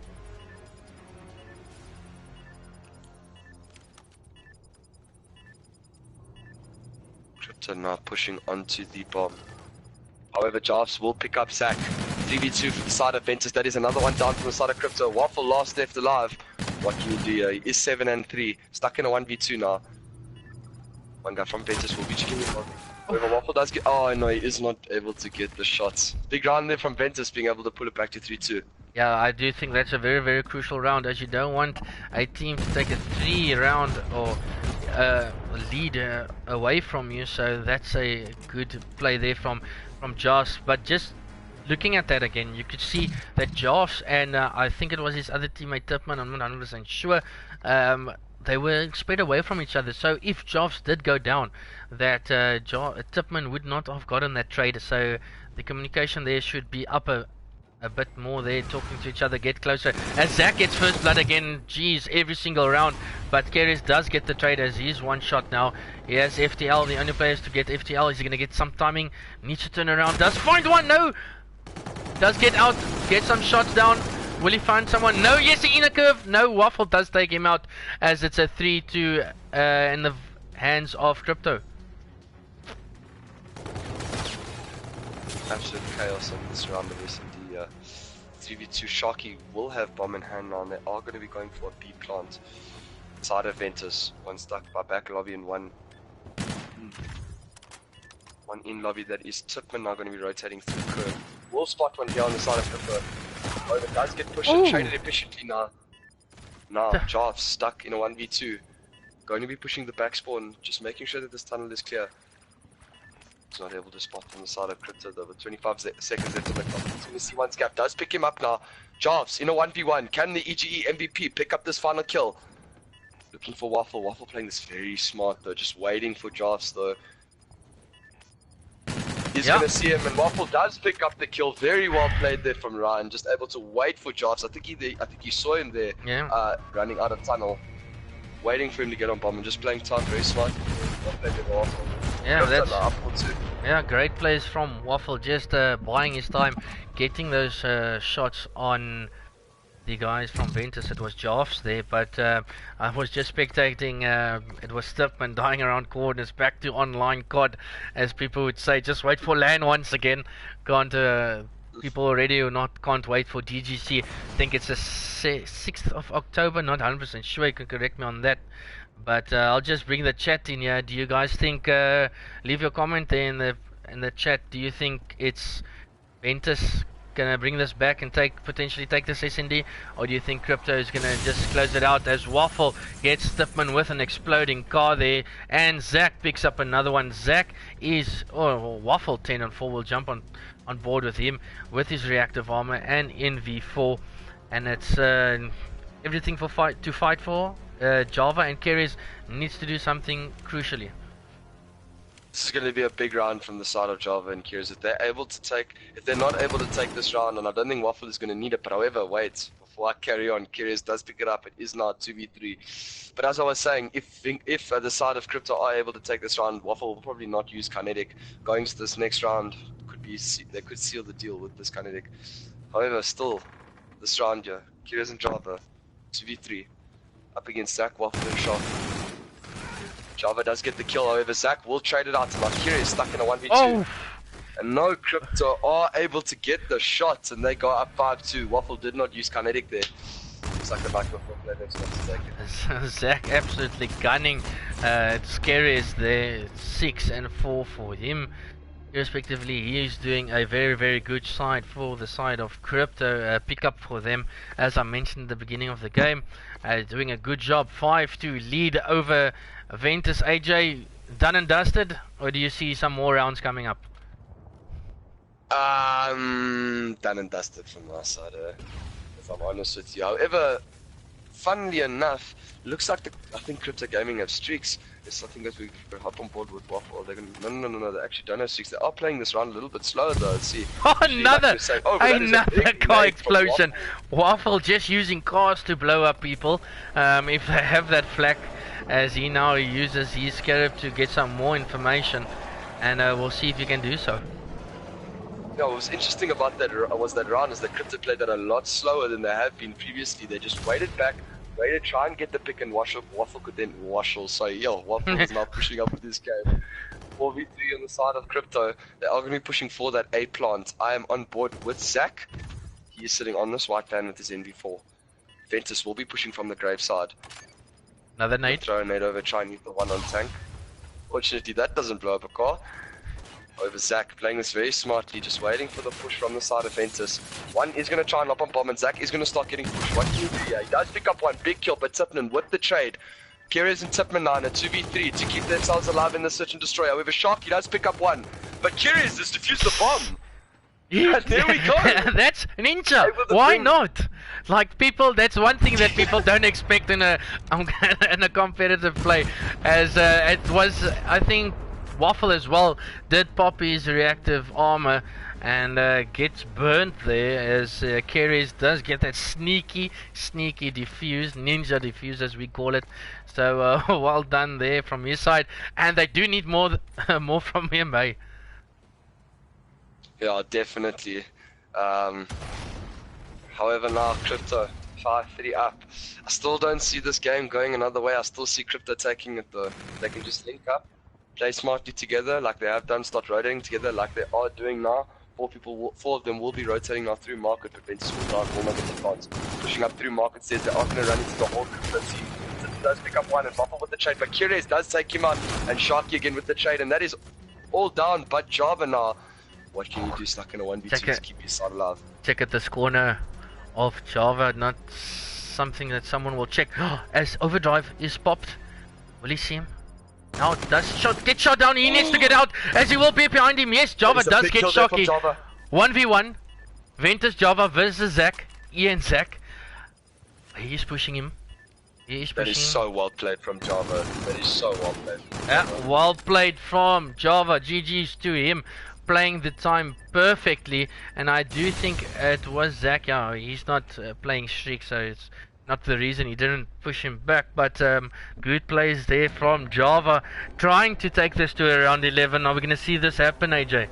Krypto now pushing onto the bomb. However, Jarvis will pick up Zach. 3v2 from the side of Ventus. That is another one down from the side of Krypto. Waffle last left alive. What can you do here? He is 7 and 3. Stuck in a 1v2 now. One guy from Ventus will be checking the bomb. However, Waffle does get... Oh no, he is not able to get the shots. Big round there from Ventus being able to pull it back to 3-2. Yeah, I do think that's a very, very crucial round, as you don't want a team to take a 3-round or lead away from you. So that's a good play there from Josh. But just looking at that again, you could see that Josh and I think it was his other teammate Tipman, I'm not 100% sure, they were spread away from each other. So if Josh did go down, that Tipman would not have gotten that trade. So the communication there should be up a bit more there, talking to each other, get closer. As Zach gets first blood again, geez, every single round. But Keres does get the trade as he's one shot now. He has FTL, the only players to get FTL. Is he going to get some timing? Needs to turn around, does find one, no! Does get out, get some shots down. Will he find someone? No, yes, in a curve. No, Waffle does take him out as it's a 3-2 in the hands of Krypto. Absolute chaos in this round of S&D. 3v2 Sharky will have bomb in hand now, and they are going to be going for a B plant. Side of Ventus, one stuck by back lobby and one in lobby. That is Tipman now going to be rotating through curve. We'll spot one here on the side of Krypto. Oh, the guys get pushed and traded efficiently now. Now, Jarv stuck in a 1v2. Going to be pushing the back spawn, just making sure that this tunnel is clear. He's not able to spot on the side of Krypto though, with 25 seconds left on the clock. He's going to see one scap, does pick him up now. Jarvs in a 1v1, can the EGE MVP pick up this final kill? Looking for Waffle, Waffle playing this very smart though, just waiting for Jarvs though. He's going to see him, and Waffle does pick up the kill. Very well played there from Ryan, just able to wait for Jarvs. I think you saw him there, running out of tunnel, waiting for him to get on bomb and just playing time very smart. Well played with Waffle. Yeah, that's great plays from Waffle, just buying his time, getting those shots on the guys from Ventus. It was Jarvis there, but I was just spectating. It was Stipman dying around corners, back to online COD, as people would say. Just wait for LAN once again. People already can't wait for DGC. I think it's the 6th of October, not 100% sure. You can correct me on that. But I'll just bring the chat in here. Do you guys think? Leave your comment there in the chat. Do you think it's Ventus gonna bring this back and potentially take this SND, or do you think Krypto is gonna just close it out as Waffle gets Stipman with an exploding car there, and Zach picks up another one? Zach is Waffle 10 and 4 will jump on board with him with his reactive armor and in V4, and it's everything to fight for. Java and Keres needs to do something crucially. This is going to be a big round from the side of Java and Keres. If they're not able to take this round, and I don't think Waffle is going to need it, but however, wait, before I carry on, Keres does pick it up. It is now 2v3. But as I was saying, if the side of Krypto are able to take this round, Waffle will probably not use kinetic. Going to this next round, they could seal the deal with this kinetic. However, still, this round here, Keres and Java, 2v3. Up against Zach, Waffle and Shark. Java does get the kill, however Zach will trade it out to Valkyrie, is stuck in a 1v2. Oh. And no, Krypto are able to get the shots, and they go up 5-2. Waffle did not use kinetic there. Looks like the microphone player next one. Zach absolutely gunning. It's scary as there, 6 and 4 for him. Irrespectively, he is doing a very, very good side for the side of Krypto. Pick-up for them, as I mentioned at the beginning of the game. Doing a good job. 5-2 lead over Ventus. AJ, done and dusted? Or do you see some more rounds coming up? Done and dusted from my side, if I'm honest with you. However, funnily enough, looks like I think Krypto Gaming have streaks. Yes, I think as we hop on board with Waffle, they're gonna no, they actually don't have streaks. They are playing this round a little bit slower though. Let's see. Oh, another, like saying, oh, another car explosion. Waffle just using cars to blow up people. If they have that flak, as he now uses his scarab to get some more information, and we'll see if he can do so. Yeah, what was interesting about that round is that Krypto played that a lot slower than they have been previously. They just waited back, waited, try and get the pick and wash up. Waffle could then Waffle. So Waffle is now pushing up with this game. 4v3 on the side of Krypto. They are going to be pushing for that A plant. I am on board with Zach. He is sitting on this white van with his NV4. Ventus will be pushing from the grave side. Another nade. Throw a nade over, try and hit the one on tank. Fortunately, that doesn't blow up a car. Over Zach, playing this very smartly, just waiting for the push from the side of Ventus. One is going to try and hop on bomb, and Zach is going to start getting pushed. What can you do here? He does pick up one big kill, but Tipman with the trade. Perez and Tipman now in a 2v3 to keep themselves alive in the search and destroy. However, Sharky does pick up one, but Perez has defused the bomb. Yeah, there we go. That's ninja. Why not? Like people, that's one thing that people don't expect in a competitive play. As it was, I think Waffle as well did pop his reactive armor and gets burnt there as Keres does get that sneaky defuse, ninja defuse as we call it. So well done there from his side, and they do need more from him, eh? Yeah, definitely. However, now Krypto 5-3 up. I still don't see this game going another way. I still see Krypto taking it though. They can just link up, play smartly together like they have done, start rotating together like they are doing now. Four of them will be rotating now through market, but Ventus will drive all of the plants. Pushing up through market says they are going to run into the whole Krypto team. So he does pick up one and Waffle with the trade, but Curious does take him out, and Sharky again with the trade, and that is all down but Java now. What can you do stuck in a 1v2 to keep your side alive? Check at this corner of Java, not something that someone will check. As Overdrive is popped, will he see him? Now it does get shot down, he needs to get out, as he will be behind him. Yes, Java does get Shocky. 1v1, Ventus Java versus Zach, Ian Zach. He is pushing him. That is so well played from Java. That is so well played. Well played from Java. GG's to him. Playing the time perfectly, and I do think it was Zach. Yeah, he's not playing streak, so it's not the reason he didn't push him back. But good plays there from Java, trying to take this to around 11. Are we going to see this happen, AJ?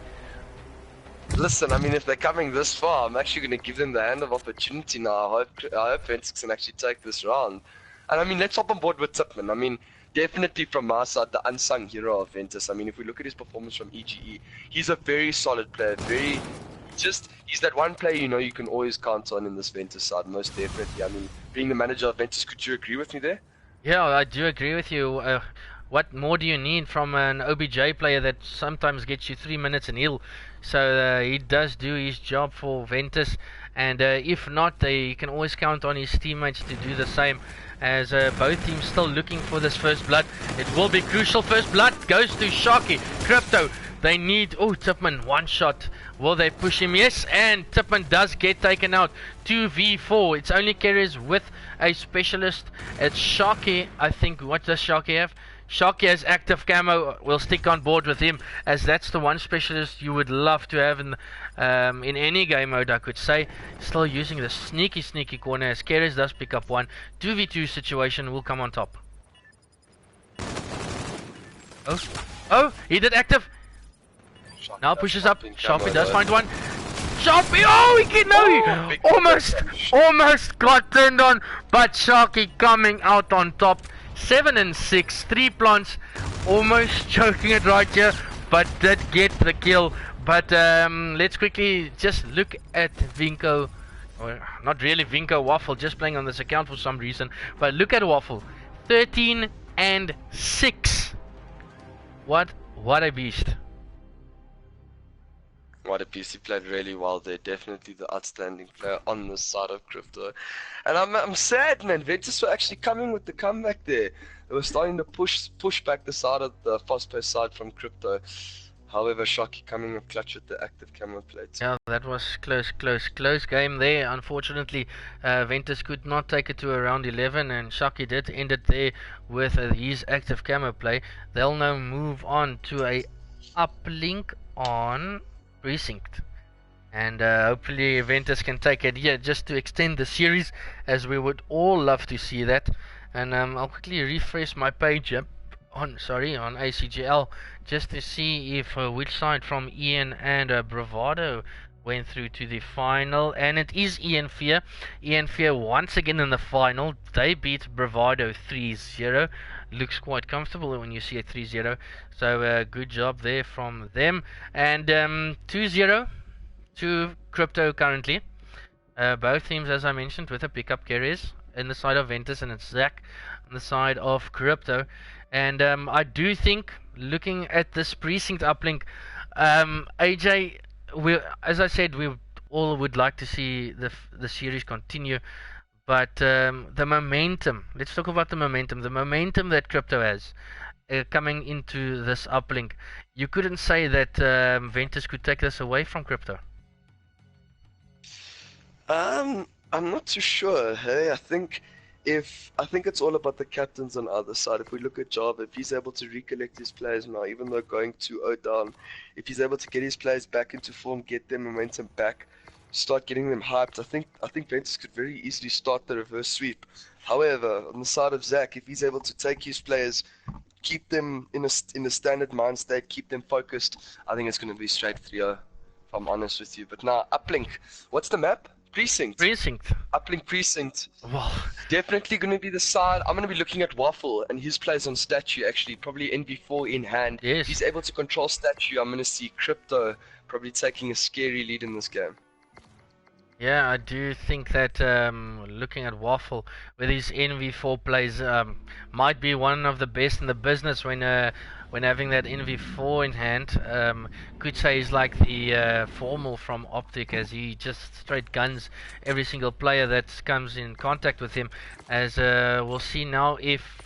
Listen, I mean, if they're coming this far, I'm actually going to give them the hand of opportunity now. I hope Ventus can actually take this round. And I mean, let's hop on board with Tipman. I mean, definitely from my side, the unsung hero of Ventus. I mean, if we look at his performance from EGE, he's a very solid player. He's that one player you can always count on in this Ventus side, most definitely. I mean, being the manager of Ventus, could you agree with me there? Yeah, I do agree with you. What more do you need from an OBJ player that sometimes gets you 3 minutes and heal? So he does do his job for Ventus, and if not, you can always count on his teammates to do the same. As both teams still looking for this first blood. It will be crucial. First blood goes to Sharky. Krypto, they need... Tipman, one shot. Will they push him? Yes, and Tipman does get taken out. 2v4. It's only carriers with a specialist. It's Sharky, I think. What does Sharky have? Sharky has active camo. We'll stick on board with him, as that's the one specialist you would love to have in any game mode, I could say. Still using the sneaky corner, as Keres does pick up one. 2v2 situation will come on top. Oh, he did active. Now pushes up. Sharpie does find one. Sharpie, almost got turned on, but Sharky coming out on top. 7 and 6, 3 plants, almost choking it right here, but did get the kill. But let's quickly just look at Vinko, or not really Vinko, Waffle, just playing on this account for some reason. But look at Waffle, 13 and 6. What a beast. What a piece. He played really well there. Definitely the outstanding player on the side of Krypto. And I'm sad, man. Ventus were actually coming with the comeback there. They were starting to push back the side of the fast-paced side from Krypto. However, Shocky coming up clutch with the active camera plate. Yeah, that was close game there. Unfortunately, Ventus could not take it to a round 11, and Shaki did end it there with his active camo play. They'll now move on to a uplink on Precinct. And hopefully Ventus can take it here just to extend the series, as we would all love to see that. And I'll quickly refresh my page on ACGL just to see if which side from Ian and Bravado went through to the final, and it is Ian Fear. Ian Fear once again in the final. They beat Bravado 3-0. Looks quite comfortable when you see a 3-0. So good job there from them. And 2-0 to Krypto currently. Both teams, as I mentioned, with the pickup carriers in the side of Ventus, and it's Zach on the side of Krypto. And I do think, looking at this Precinct uplink, AJ, as I said, we all would like to see the series continue, but the momentum, let's talk about the momentum that Krypto has coming into this uplink. You couldn't say that Ventus could take this away from Krypto. I'm not too sure. Hey, I think it's all about the captains on either side. If we look at Java, if he's able to recollect his players now, even though going 2-0 down, if he's able to get his players back into form, get their momentum back, start getting them hyped, I think Ventus could very easily start the reverse sweep. However, on the side of Zach, if he's able to take his players, keep them in a standard mind state, keep them focused, I think it's going to be straight 3-0, if I'm honest with you. But now, uplink, what's the map? Precinct. Uplink Precinct. Well, definitely going to be the side. I'm going to be looking at Waffle and his plays on Statue, actually. Probably NV4 in hand. Yes. If he's able to control Statue, I'm going to see Krypto probably taking a scary lead in this game. Yeah, I do think that looking at Waffle with his NV4 plays might be one of the best in the business when having that NV4 in hand. Could say he's like the Formal from Optic, as he just straight guns every single player that comes in contact with him. As we'll see now if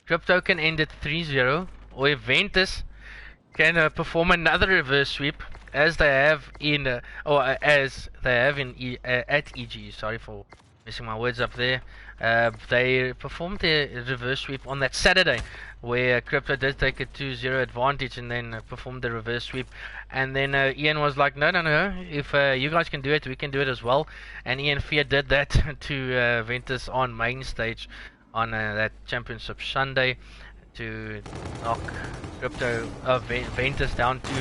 Krypto can end it 3-0, or if Ventus can perform another reverse sweep, as they have in at EG. Sorry for messing my words up there. They performed their reverse sweep on that Saturday, where Krypto did take a 2-0 advantage and then performed the reverse sweep. And then Ian was like, no, if you guys can do it, we can do it as well. And Ian Fear did that to Ventus on main stage on that Championship Sunday, to knock Ventus down to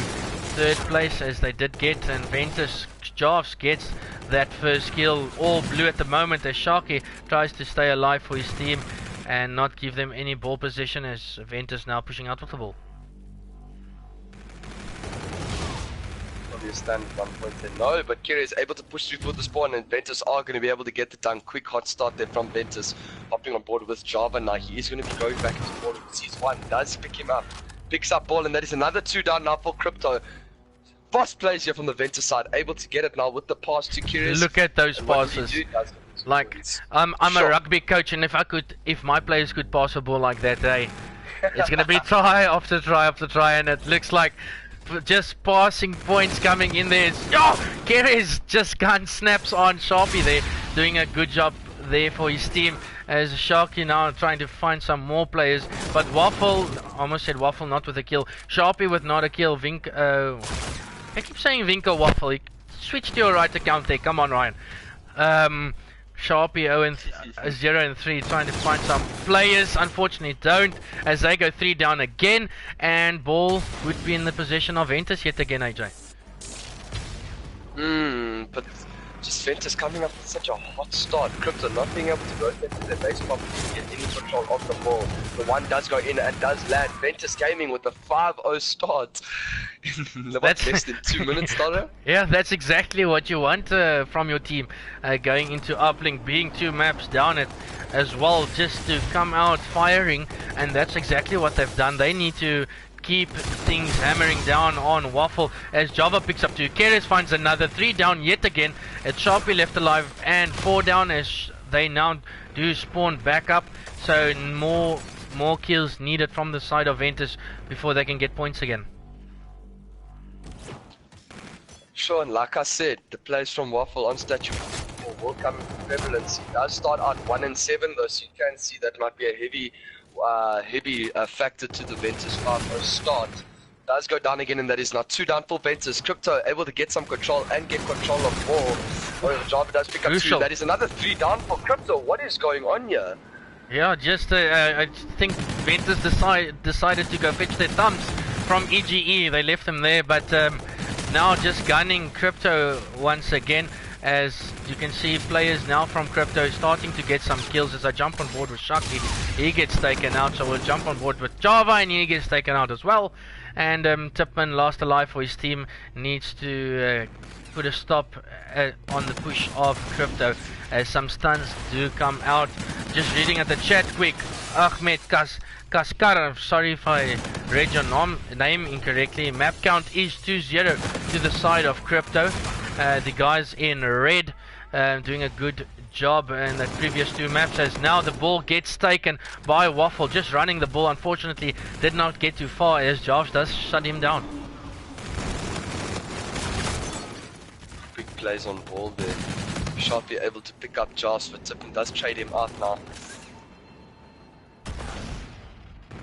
third place, as they did get, and Ventus Jarves gets that first kill. All blue at the moment as Sharky tries to stay alive for his team and not give them any ball position, as Ventus now pushing out with the ball. Probably a standard 1 point there. No, but Kira is able to push through for the spawn, and Ventus are going to be able to get the done. Quick hot start there from Ventus, hopping on board with Java now. He is going to be going back into the ball. Sees one, does pick him up, picks up ball, and that is another 2 down now for Krypto. Fast plays here from the Ventus side, able to get it now with the pass to Curious. Look at those passes. Like, I'm a rugby coach, and if my players could pass a ball like that, it's gonna be try after try after try, and it looks like just passing points coming in there. Curious just gun snaps on Sharpie there, doing a good job there for his team, as Sharky now trying to find some more players. But Waffle, almost said Waffle, not with a kill. Sharpie with not a kill. I keep saying Vinko Waffle. He switched to your right account there. Come on, Ryan. Sharpie 0-3, trying to find some players. Unfortunately, don't, as they go 3 down again, and ball would be in the position of Ventus yet again, AJ. But just Ventus coming up with such a hot start. Krypto not being able to rotate to their base properly to get any control of the ball. The one does go in and does land. Ventus gaming with a 5-0 start. That's less than 2 minutes, Donna? Yeah, that's exactly what you want from your team. Going into uplink, being 2 maps down it as well, just to come out firing, and that's exactly what they've done. They need to keep things hammering down on Waffle, as Java picks up 2. Keres finds another 3 down yet again. It's Sharpie left alive, and 4 down as they now do spawn back up. So more kills needed from the side of Ventus before they can get points again. sure, and like I said, the players from Waffle on statue will come into prevalence. It does start out 1 and 7 though, so you can see that might be a heavy factor to the Ventus 5-0 start. Does go down again, and that is now 2 down for Ventus. Krypto able to get some control and get control of ball. Oh, Java does pick up 2. That is another 3 down for Krypto. What is going on here? Yeah, just I think Ventus decided to go fetch their thumbs from EGE. They left them there, but now just gunning Krypto once again. As you can see, players now from Krypto starting to get some kills. As I jump on board with Shaki, he gets taken out. So we'll jump on board with Java, and he gets taken out as well. And Tipman, last alive for his team, needs to put a stop on the push of Krypto, as some stuns do come out. Just reading at the chat quick, Ahmed Kaskar, sorry if I read your name incorrectly. Map count is 2-0 to the side of Krypto. The guys in red doing a good job in the previous 2 maps, as now the ball gets taken by Waffle, just running the ball. Unfortunately did not get too far, as Jarvis does shut him down. Big plays on ball there. Sharpie able to pick up Jarvis for Tip and does trade him out now.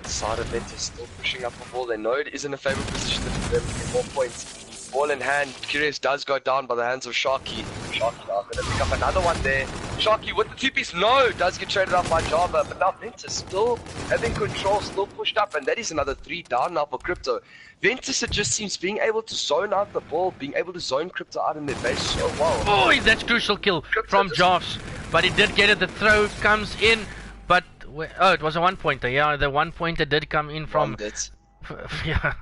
Side of Ventus still pushing up the ball. They know it is in a favourable position for them to get more points. Ball in hand, Curious does go down by the hands of Sharky. Sharky now gonna pick up another one there. Sharky with the 2-piece, no, does get traded out by Java, but now Ventus still having control, still pushed up, and that is another 3 down now for Krypto. Ventus, it just seems being able to zone out the ball, being able to zone Krypto out in their base so well. Oh, that's crucial kill Krypto from Josh, but he did get it. The throw comes in, but oh, it was a 1-pointer. Yeah, the 1-pointer did come in from. Yeah,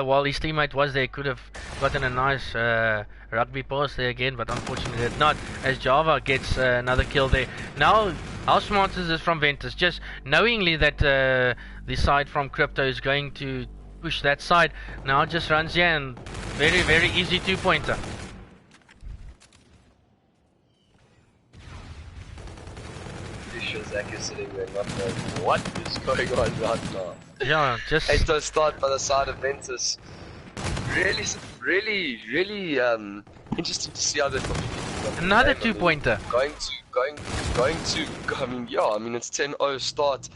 while his teammate was there, could have gotten a nice rugby pass there again, but unfortunately did not, as Java gets another kill there. Now, how smart is this from Ventus? Just knowingly that the side from Krypto is going to push that side, now just runs here and very easy 2-pointer. Zach is sitting there not knowing what is going on right now. Yeah, just 8-0 start by the side of Ventus. Really interesting to see how they another 2-pointer. I mean, yeah, I mean, it's 10-0 start.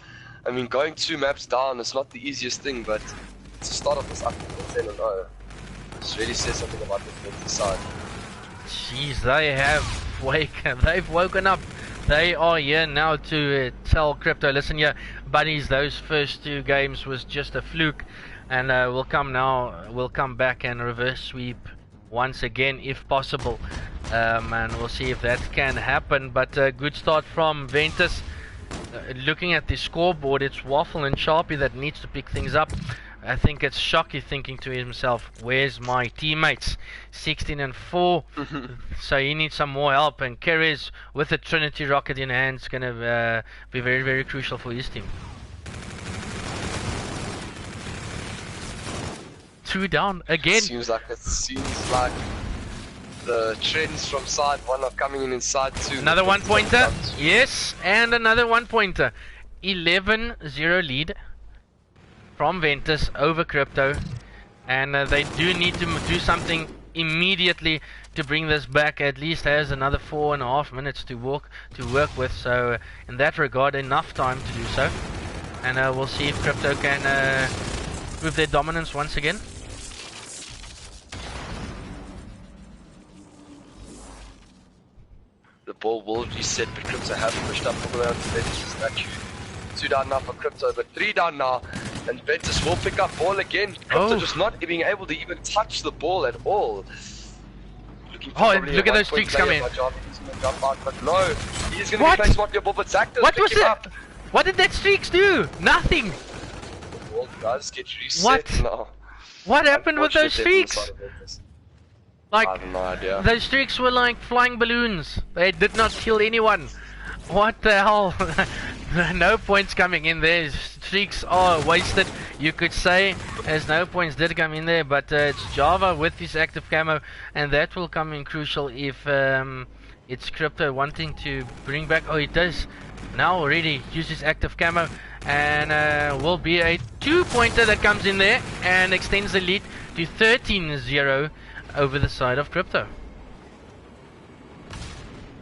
I mean, going 2 maps down is not the easiest thing, but to start off this up to 10-0, this really says something about the Ventus side. Jeez, they've woken up. They are here now to tell Krypto, listen here, buddies, those first 2 games was just a fluke, and we'll come back and reverse sweep once again if possible, and we'll see if that can happen. But good start from Ventus. Looking at the scoreboard, it's Waffle and Sharpie that needs to pick things up. I think it's Shocky thinking to himself, where's my teammates? 16 and 4, so he needs some more help, and Keres with the Trinity rocket in hand is going to be very crucial for his team. 2 down again. Seems like the trends from side 1 are coming in inside 2. Another 1-pointer, yes, and another 1-pointer. 11-0 lead from Ventus over Krypto, and they do need to do something immediately to bring this back. At least has another 4.5 minutes to work with, so in that regard enough time to do so, and we'll see if Krypto can prove their dominance once again. The ball will reset, but Krypto have pushed up all the way onto Ventus' statue. 2 down now for Krypto, but 3 down now. And Ventus will pick up ball again. Krypto just not being able to even touch the ball at all. Look at those streaks coming. But no, he's going to be placed your ball, but Zach does pick him up. What did that streaks do? Nothing. The ball does get reset now. What happened with those streaks? Like, I have no idea. Those streaks were like flying balloons. They did not kill anyone. What the hell? No points coming in there. Streaks are wasted, you could say, as no points did come in there. But it's Java with his active camo, and that will come in crucial if it's Krypto wanting to bring back. Oh, it does now already use his active camo, and will be a 2-pointer that comes in there and extends the lead to 13-0 over the side of Krypto.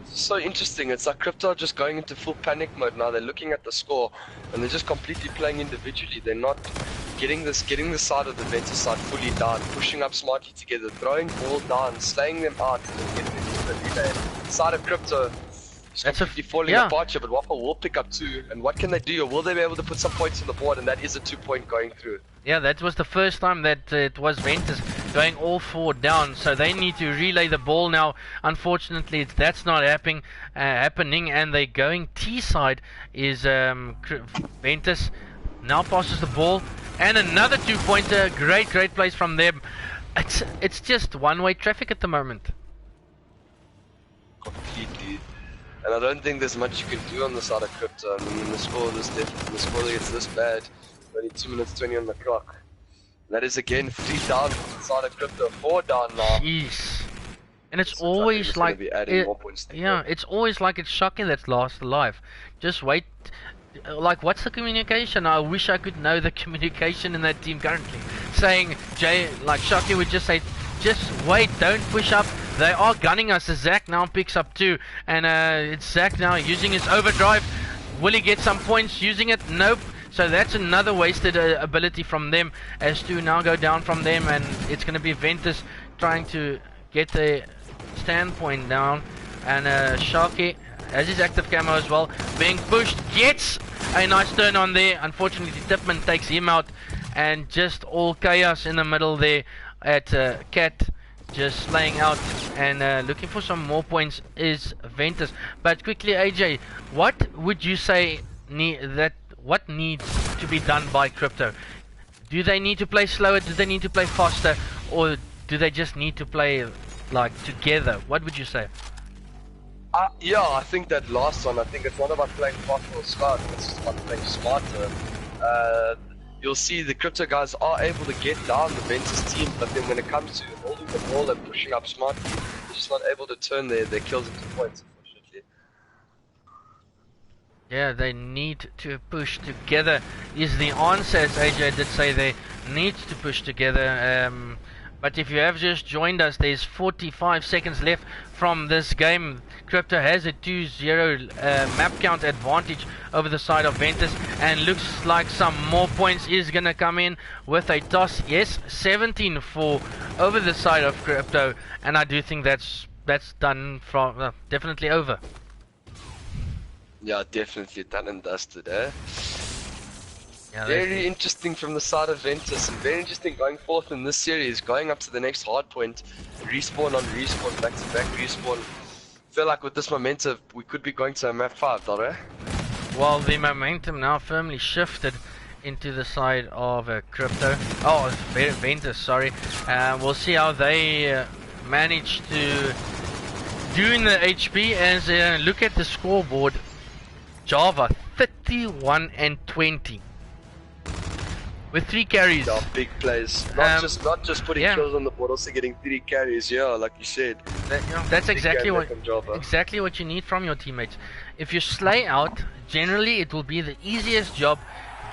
So interesting. It's like Krypto are just going into full panic mode now. They're looking at the score and they're just completely playing individually. They're not getting the side of the Ventus side fully down, pushing up smartly together, throwing ball down, slaying them out, and then getting into the relay. Side of Krypto is completely falling apart here, but Waffle will pick up 2. And what can they do? Will they be able to put some points on the board? And that is a 2-point going through. Yeah, that was the first time that it was Ventus going all 4 down, so they need to relay the ball now. Unfortunately, that's not happening, and they're going T-side is Ventus now passes the ball, and another 2-pointer. Great plays from them. It's just one-way traffic at the moment. Completely. And I don't think there's much you can do on the side of Krypto. I mean, when the score gets this bad, only 2 minutes 20 on the clock. That is again 3 down from the side of Krypto, 4 down now. Jeez. And it's always like it's always like it's shocking that's last alive. Just wait. Like, what's the communication? I wish I could know the communication in that team currently. Saying Shocky would just say, just wait, don't push up. They are gunning us. Zach now picks up 2, and it's Zach now using his overdrive. Will he get some points using it? Nope. So that's another wasted ability from them, as 2 now go down from them, and it's going to be Ventus trying to get the standpoint down, and Sharky has his active camo as well, being pushed, gets a nice turn on there. Unfortunately, Tipman takes him out, and just all chaos in the middle there at Cat, just slaying out and looking for some more points is Ventus. But quickly, AJ, what would you say what needs to be done by Krypto? Do they need to play slower? Do they need to play faster? Or do they just need to play like together? What would you say? Yeah, I think that last one, I think it's not about playing faster or smart, it's just about playing smarter. You'll see the Krypto guys are able to get down the Ventus team, but then when it comes to holding the ball and pushing up smartly, they're just not able to turn their kills into points, unfortunately. Yeah, they need to push together is the answer, as AJ did say. They need to push together. But if you have just joined us, there's 45 seconds left from this game. Krypto has a 2-0 map count advantage over the side of Ventus, and looks like some more points is going to come in with a toss. Yes, 17-4 over the side of Krypto, and I do think that's done from definitely over. Yeah, definitely done and dusted, eh? Yeah, very interesting from the side of Ventus, and very interesting going forth in this series, going up to the next hard point, respawn on respawn, back to back respawn. Feel like with this momentum, we could be going to a map 5, don't we? Well, the momentum now firmly shifted into the side of Krypto. Oh, Ventus, sorry. We'll see how they manage to do in the HP. As look at the scoreboard, Java 31 and 20. With 3 carries. Yeah, big plays. Not just putting kills on the board, also getting 3 carries. Yeah, like you said. That's exactly what you need from your teammates. If you slay out, generally it will be the easiest job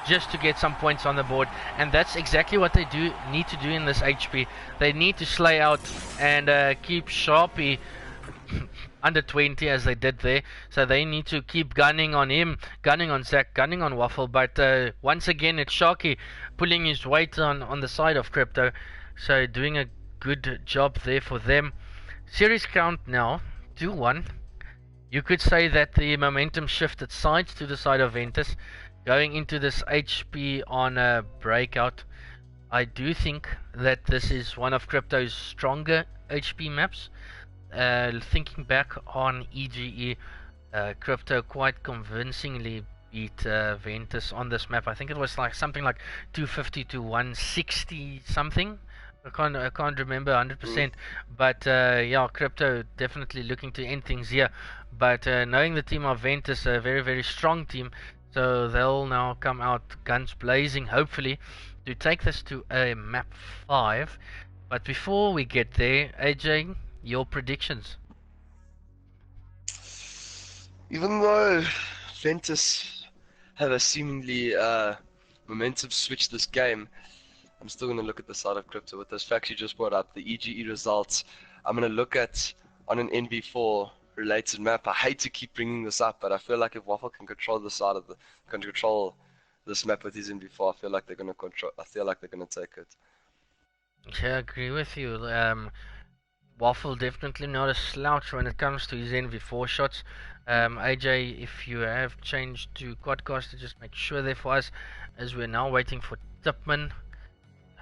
just to get some points on the board, and that's exactly what they need to do in this HP. They need to slay out and keep Sharpie under 20 as they did there, so they need to keep gunning on him, gunning on Zach, gunning on Waffle. But once again, it's Sharky pulling his weight on the side of Krypto, so doing a good job there for them. Series count now 2-1. You could say that the momentum shifted sides to the side of Ventus going into this HP on a breakout. I do think that this is one of Krypto's stronger HP maps. Thinking back on EGE, Krypto quite convincingly beat Ventus on this map. I think it was like something like 250 to 160 something. I can't remember 100%. But yeah, Krypto definitely looking to end things here. But knowing the team of Ventus, a very, very strong team, so they'll now come out guns blazing, hopefully, to take this to a map 5. But before we get there, AJ, your predictions? Even though Ventus have a seemingly momentum switch this game, I'm still going to look at the side of Krypto. With those facts you just brought up, the EGE results, I'm going to look at on an NV4 related map. I hate to keep bringing this up, but I feel like if Waffle can control the side of can control this map with his NV4, I feel like they're going to take it. Yeah, I agree with you. Waffle definitely not a slouch when it comes to his NV4 shots. AJ, if you have changed to quadcaster, just make sure there for us, as we're now waiting for Tipman.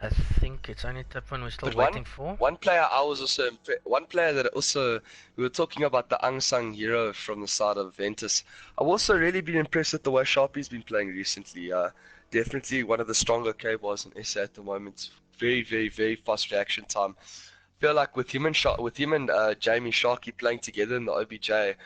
I think it's only Tipman we're still But waiting for. one player I was also one player that also we were talking about, the unsung hero from the side of Ventus. I've also really been impressed with the way Sharpie's been playing recently. Definitely one of the stronger K-bars in SA at the moment. Very, very, very fast reaction time. Feel like with him and Jamie Sharkey playing together in the OBJ,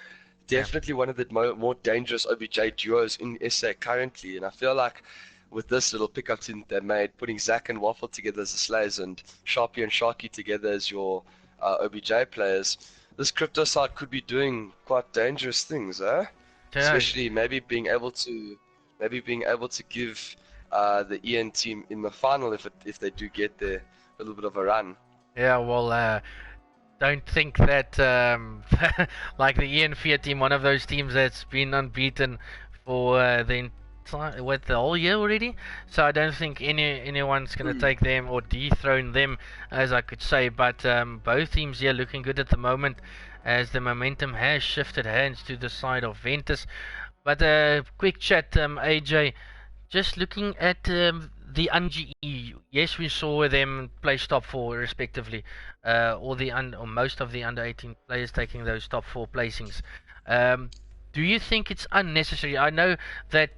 definitely one of the more dangerous OBJ duos in SA currently. And I feel like with this little pickup team they made, putting Zach and Waffle together as the Slays and Sharpie and Sharky together as your OBJ players, this Krypto side could be doing quite dangerous things, eh? Especially maybe being able to give the EN team in the final, if they do get there, a little bit of a run. Yeah, well, don't think that like the Ian Fiat team, one of those teams that's been unbeaten for the whole year already. So I don't think anyone's gonna take them or dethrone them, as I could say. But both teams here looking good at the moment, as the momentum has shifted hands to the side of Ventus. But quick chat, AJ. Just looking at the UNGE, yes, we saw them place top four respectively, or most of the under 18 players taking those top four placings. Do you think it's unnecessary? I know that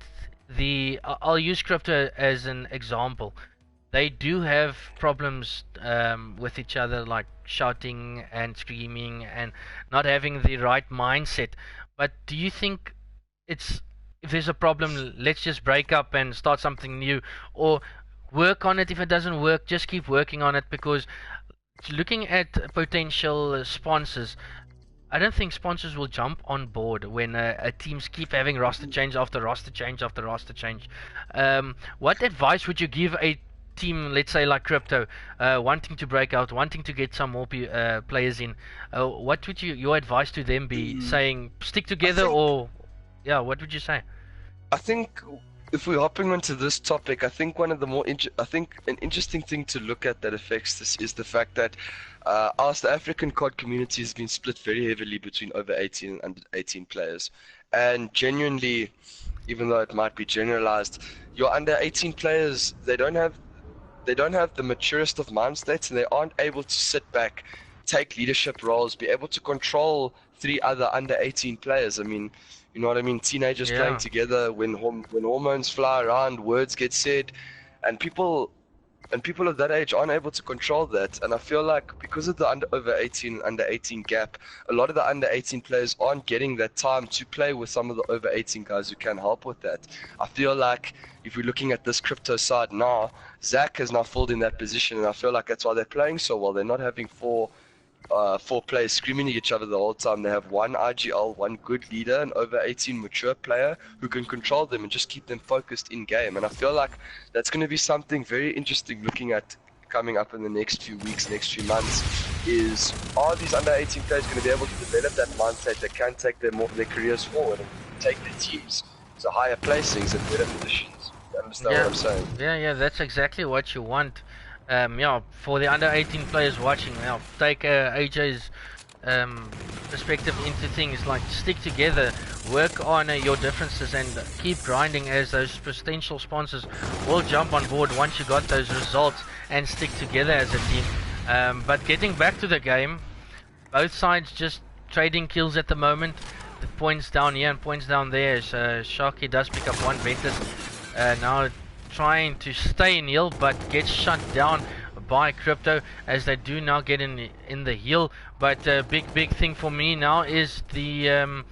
I'll use Krypto as an example. They do have problems with each other, like shouting and screaming and not having the right mindset. But do you think it's if there's a problem, let's just break up and start something new, or work on it? If it doesn't work, just keep working on it, because looking at potential sponsors, I don't think sponsors will jump on board when teams keep having roster change after roster change after roster change. What advice would you give a team, let's say like Krypto, wanting to break out, wanting to get some more players in? What would your advice to them be? Saying stick together, or yeah, what would you say? I think if we're hopping onto this topic, I think one of the an interesting thing to look at that affects this is the fact that our South African COD community has been split very heavily between over 18 and under 18 players. And genuinely, even though it might be generalized, your under 18 players, they don't have the maturest of mind states, and they aren't able to sit back, take leadership roles, be able to control 3 other under 18 players. I mean, you know what I mean? Teenagers playing together, when hormones fly around, words get said, and people of that age aren't able to control that. And I feel like because of the over 18 under 18 gap, a lot of the under 18 players aren't getting that time to play with some of the over 18 guys who can help with that. I feel like if we're looking at this Krypto side now, Zach has now filled in that position, and I feel like that's why they're playing so well. They're not having four players screaming at each other the whole time. They have one ACGL, one good leader, an over 18 mature player who can control them and just keep them focused in game. And I feel like that's going to be something very interesting looking at coming up in the next few weeks, next few months, is are these under 18 players going to be able to develop that mindset that can take their careers forward and take their teams to higher placings and better positions? You understand what I'm saying? Yeah, that's exactly what you want. For the under 18 players watching, take AJ's perspective into things, like stick together, work on your differences, and keep grinding, as those potential sponsors will jump on board once you got those results, and stick together as a team. But getting back to the game, both sides just trading kills at the moment. The points down here and points down there. So Sharky does pick up one. Ventus now trying to stay in heal, but gets shut down by Krypto, as they do now get in the heal. But big thing for me now is the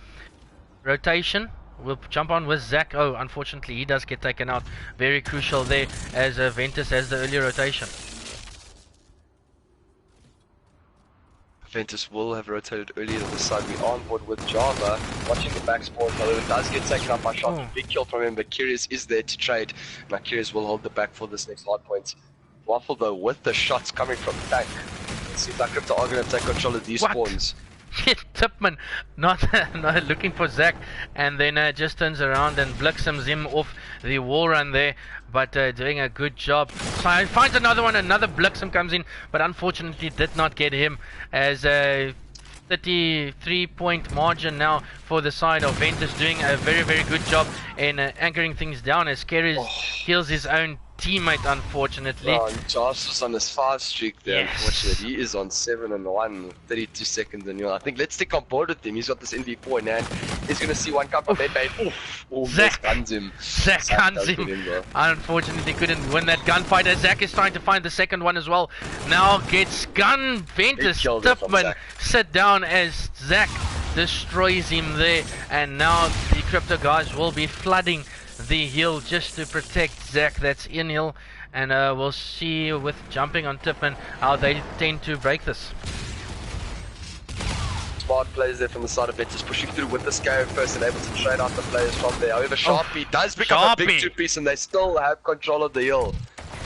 rotation. We'll jump on with Zach. Oh, unfortunately he does get taken out. Very crucial there, as Ventus has the early rotation. Ventus will have rotated earlier to the side. We are on board with Java. Watching the back spawn, however, does get taken up by Shot. Big kill from him, but Curious is there to trade. Now Curious will hold the back for this next hard point. Waffle though with the shots coming from tank. It seems like Krypto are going to take control of these spawns. Tipman not looking for Zach, and then just turns around and blixims him off the wall run there, but doing a good job. So he finds another one, another blixim comes in, but unfortunately did not get him, as 33-point margin now for the side of Ventus, doing a very good job in anchoring things down as Keres kills his own teammate, unfortunately. Oh, Josh was on his 5 streak there, Yes. unfortunately. He is on 7-1 with 32 seconds in. I think let's stick on board with him. He's got this NV4 in hand. He's going to see one come from mid-bait. Zach guns him. Zach guns him. Unfortunately couldn't win that gunfight, as Zach is trying to find the second one as well. Now gets gun. Ventus Tipman sit down as Zach destroys him there, and now the Krypto guys will be flooding the hill just to protect Zach that's in hill, and we'll see with jumping on Tipman how they tend to break this. Smart plays there from the side of Ventus, pushing through with the scare first and able to trade out the players from there. However, Sharpie does pick up a big 2-piece, and they still have control of the hill.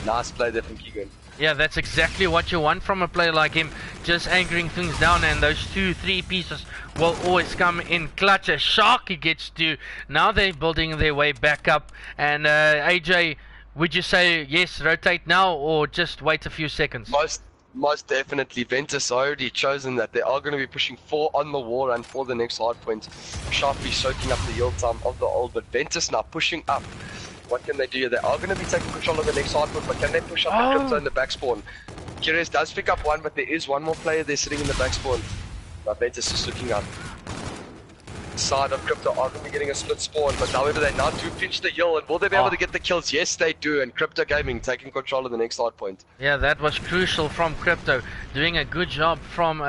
Nice play there from Keegan. Yeah, that's exactly what you want from a player like him, just anchoring things down, and those 2-3 pieces will always come in clutch as Sharky gets to. Now they're building their way back up, and AJ, would you say yes, rotate now, or just wait a few seconds? Most definitely. Ventus already chosen that they are going to be pushing 4 on the wall and for the next hard point. Sharpie soaking up the yield time of the old, but Ventus now pushing up. What can they do? They are going to be taking control of the next hard point, but can they push up the Krypto in the back spawn? Curious does pick up one, but there is one more player there sitting in the back spawn. Now Ventus is looking up. Side of Krypto are going to be getting a split spawn, but however they now do pinch the hill, and will they be able to get the kills? Yes, they do, and Krypto Gaming taking control of the next hard point. Yeah, that was crucial from Krypto, doing a good job from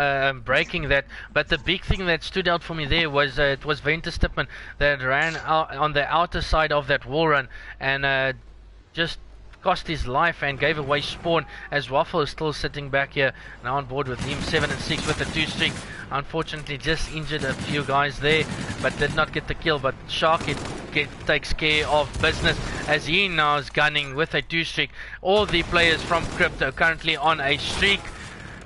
breaking that. But the big thing that stood out for me there was it was Ventus Tipman that ran out on the outer side of that wall run, and just cost his life and gave away spawn, as Waffle is still sitting back here now on board with him 7 and 6 with a 2 streak. Unfortunately just injured a few guys there, but did not get the kill. But Sharky takes care of business as he now is gunning with a 2 streak. All the players from Krypto currently on a streak,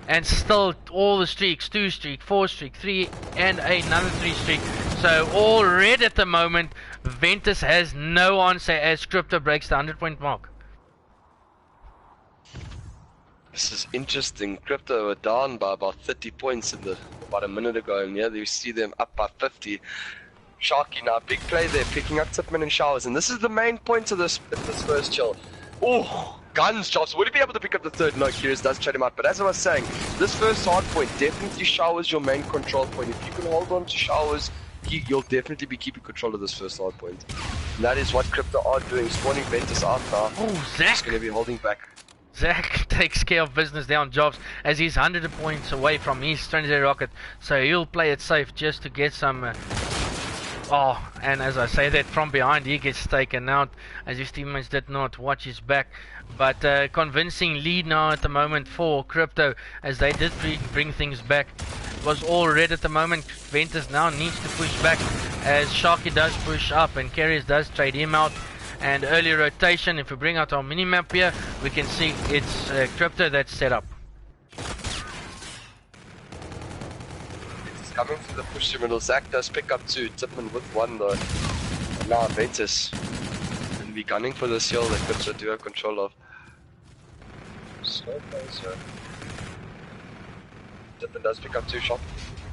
and still all the streaks, 2 streak, 4 streak, 3 and another 3 streak. So all red at the moment. Ventus has no answer as Krypto breaks the 100-point mark. This is interesting. Krypto are down by about 30 points about a minute ago, and yeah, you see them up by 50. Sharky now, big play there, picking up Tipman and Showers, and this is the main point of this first chill. Oh, guns, Jobs. Would he be able to pick up the third? No, Curious does trade him out, but as I was saying, this first hard point, definitely Showers your main control point. If you can hold on to Showers, you'll definitely be keeping control of this first hard point. And that is what Krypto are doing, spawning Ventus out now. Oh, Zach! He's going to be holding back. Zach takes care of business down Jobs, as he's 100 points away from his Trinity Rocket, so he'll play it safe just to get some and as I say that, from behind he gets taken out as his teammates did not watch his back. But convincing lead now at the moment for Krypto, as they did bring things back. It was all red at the moment. Ventus now needs to push back as Sharky does push up and Carriers does trade him out. And early rotation, if we bring out our mini-map here, we can see it's Krypto that's set up. It's coming through the push to middle. Zach does pick up 2, Tipman with 1 though. And now Ventus will be gunning for this hill that Krypto do have control of. So close, Tipman does pick up 2 shots.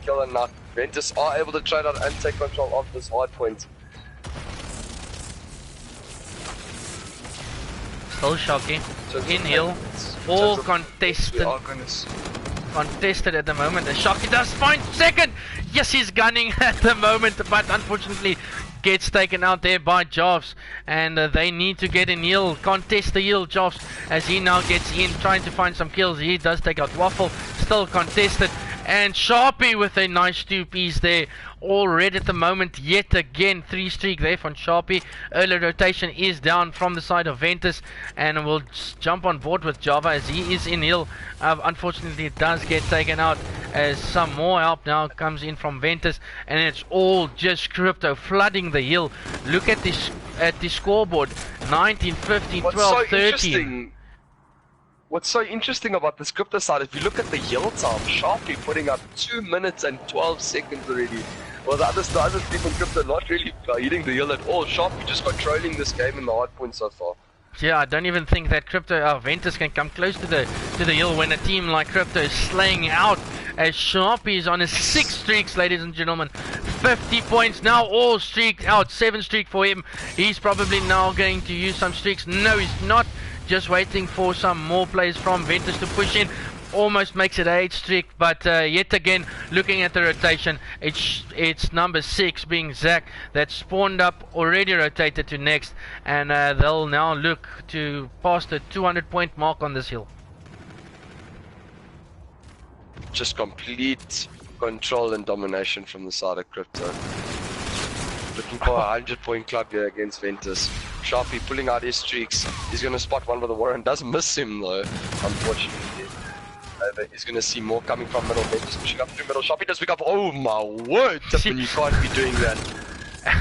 Kill, and now Ventus are able to trade out and take control of this hard point. Still Sharky, in hill, all contested at the moment, and Sharky does find second. Yes, he's gunning at the moment, but unfortunately gets taken out there by Jobs, and they need to get in hill, contest the hill. Jobs, as he now gets in, trying to find some kills. He does take out Waffle, still contested, and Sharpie with a nice 2-piece there. All red at the moment, yet again 3 streak there from Sharpie. Early rotation is down from the side of Ventus, and we'll jump on board with Java as he is in hill. Unfortunately it does get taken out as some more help now comes in from Ventus, and it's all just Krypto flooding the hill. Look at this, at the scoreboard, 19, 15, 12, 13. What's so interesting about this Krypto side, if you look at the hill time, Sharpie putting up 2 minutes and 12 seconds already. Well, the other team in Krypto not really hitting the hill at all. Sharpie just controlling this game in the hard point so far. Yeah, I don't even think that Ventus can come close to the hill when a team like Krypto is slaying out. As Sharpie is on his 6 streaks, ladies and gentlemen. 50 points now, all streaked out. 7 streak for him. He's probably now going to use some streaks. No, he's not. Just waiting for some more plays from Ventus to push in. Almost makes it 8 streak, but yet again, looking at the rotation, it's number 6 being Zach that spawned up, already rotated to next, and they'll now look to pass the 200 point mark on this hill. Just complete control and domination from the side of Krypto. Looking for a 100 point club here against Ventus. Sharpie pulling out his streaks. He's going to spot one with the Warren. Does miss him though, unfortunately. He's going to see more coming from middle. Ventus pushing up through middle. Sharpie does pick up. Oh my word, Tiffin, you can't be doing that.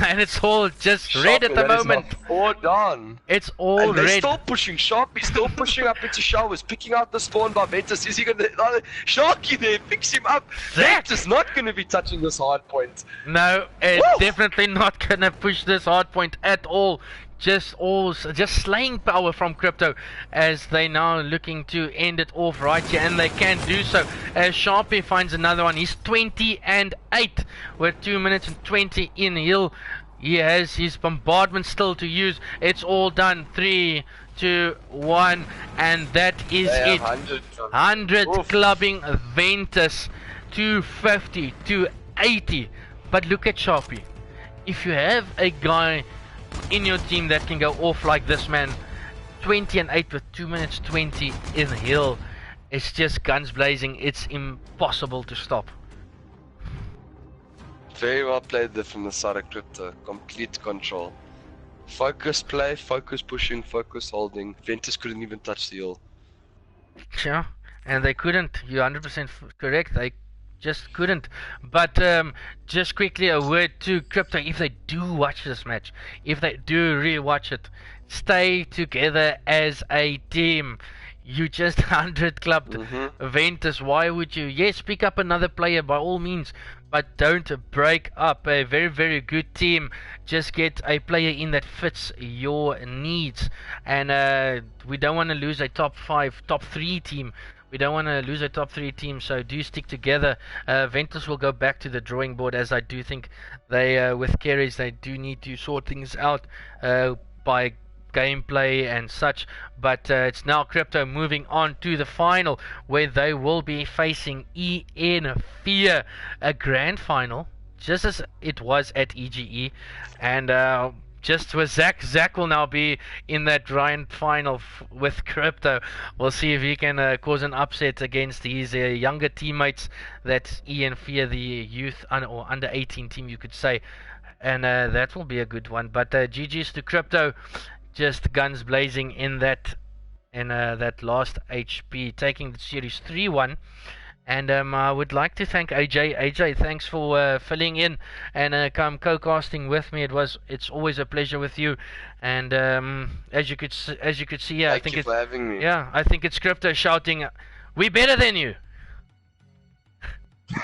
And it's all just Sharpie, red at the moment. Four down. It's all and they're red. Still pushing. Sharpie still pushing up into showers, picking out the spawn by Ventus. Is he going to... Sharky there picks him up. Ventus not going to be touching this hard point. No, it's definitely not going to push this hard point at all. Just slaying power from Krypto as they now looking to end it off right here, and they can do so as Sharpie finds another one. He's 20 and 8 with 2 minutes and 20 in hill. He has his bombardment still to use. It's all done. 3, 2, 1, and that is it. 100 clubbing Ventus, 250 to 80. But look at Sharpie. If you have a guy in your team that can go off like this, man, 20 and 8 with 2 minutes 20 in hill, it's just guns blazing. It's impossible to stop. Very well played there from the side of Krypto. Complete control. Focus play, focus pushing, focus holding. Ventus couldn't even touch the hill. Yeah, and they couldn't. You're 100% correct. They just couldn't. But just quickly a word to Krypto. If they do watch this match, if they do re-watch it, stay together as a team. You just 100 clubbed Ventus. Why would you? Yes, pick up another player by all means, but don't break up a very, very good team. Just get a player in that fits your needs. And we don't want to lose a top 3 team. We don't want to lose a top 3 team, so do stick together. Ventus will go back to the drawing board, as I do think they, with carries, they do need to sort things out by gameplay and such. But it's now Krypto moving on to the final, where they will be facing EN Fear, a grand final, just as it was at EGE. And just with Zach will now be in that grand final with Krypto. We'll see if he can cause an upset against his younger teammates. That's EN Fear, the youth or under 18 team, you could say. And that will be a good one. But GG's to Krypto, just guns blazing in that last HP, taking the series 3-1. And I would like to thank AJ. AJ, thanks for filling in and come co-casting with me. It's always a pleasure with you. And as you could see, I think Thank you for having me. Yeah, I think it's Krypto shouting, "We're better than you."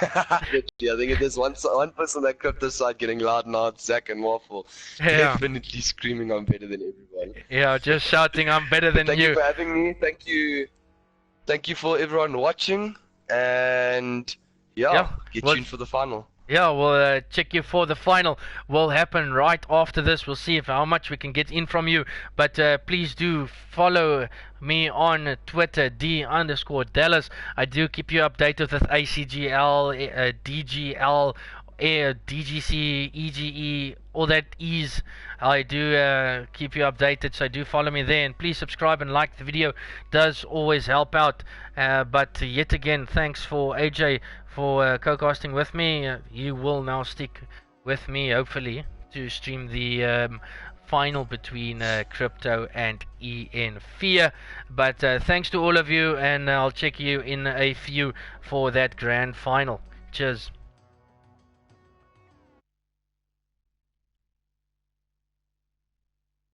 Yeah, I think if there's one person that Krypto side getting loud now, it's Zach and Waffle. Yeah. Definitely screaming, "I'm better than everyone." Yeah, just shouting, "I'm better than Thank you." you for having me. Thank you for everyone watching. And get tuned for the final. Yeah, we'll check you for the final. Will happen right after this. We'll see how much we can get in from you. But please do follow me on Twitter, D_Dallas. I do keep you updated with ACGL, DGL, DGC, EGE, all that ease. I do keep you updated, so do follow me there, and please subscribe and like the video. Does always help out. But yet again, thanks for AJ for co-casting with me. You will now stick with me, hopefully, to stream the final between Krypto and EN Fear. But thanks to all of you, and I'll check you in a few for that grand final. Cheers.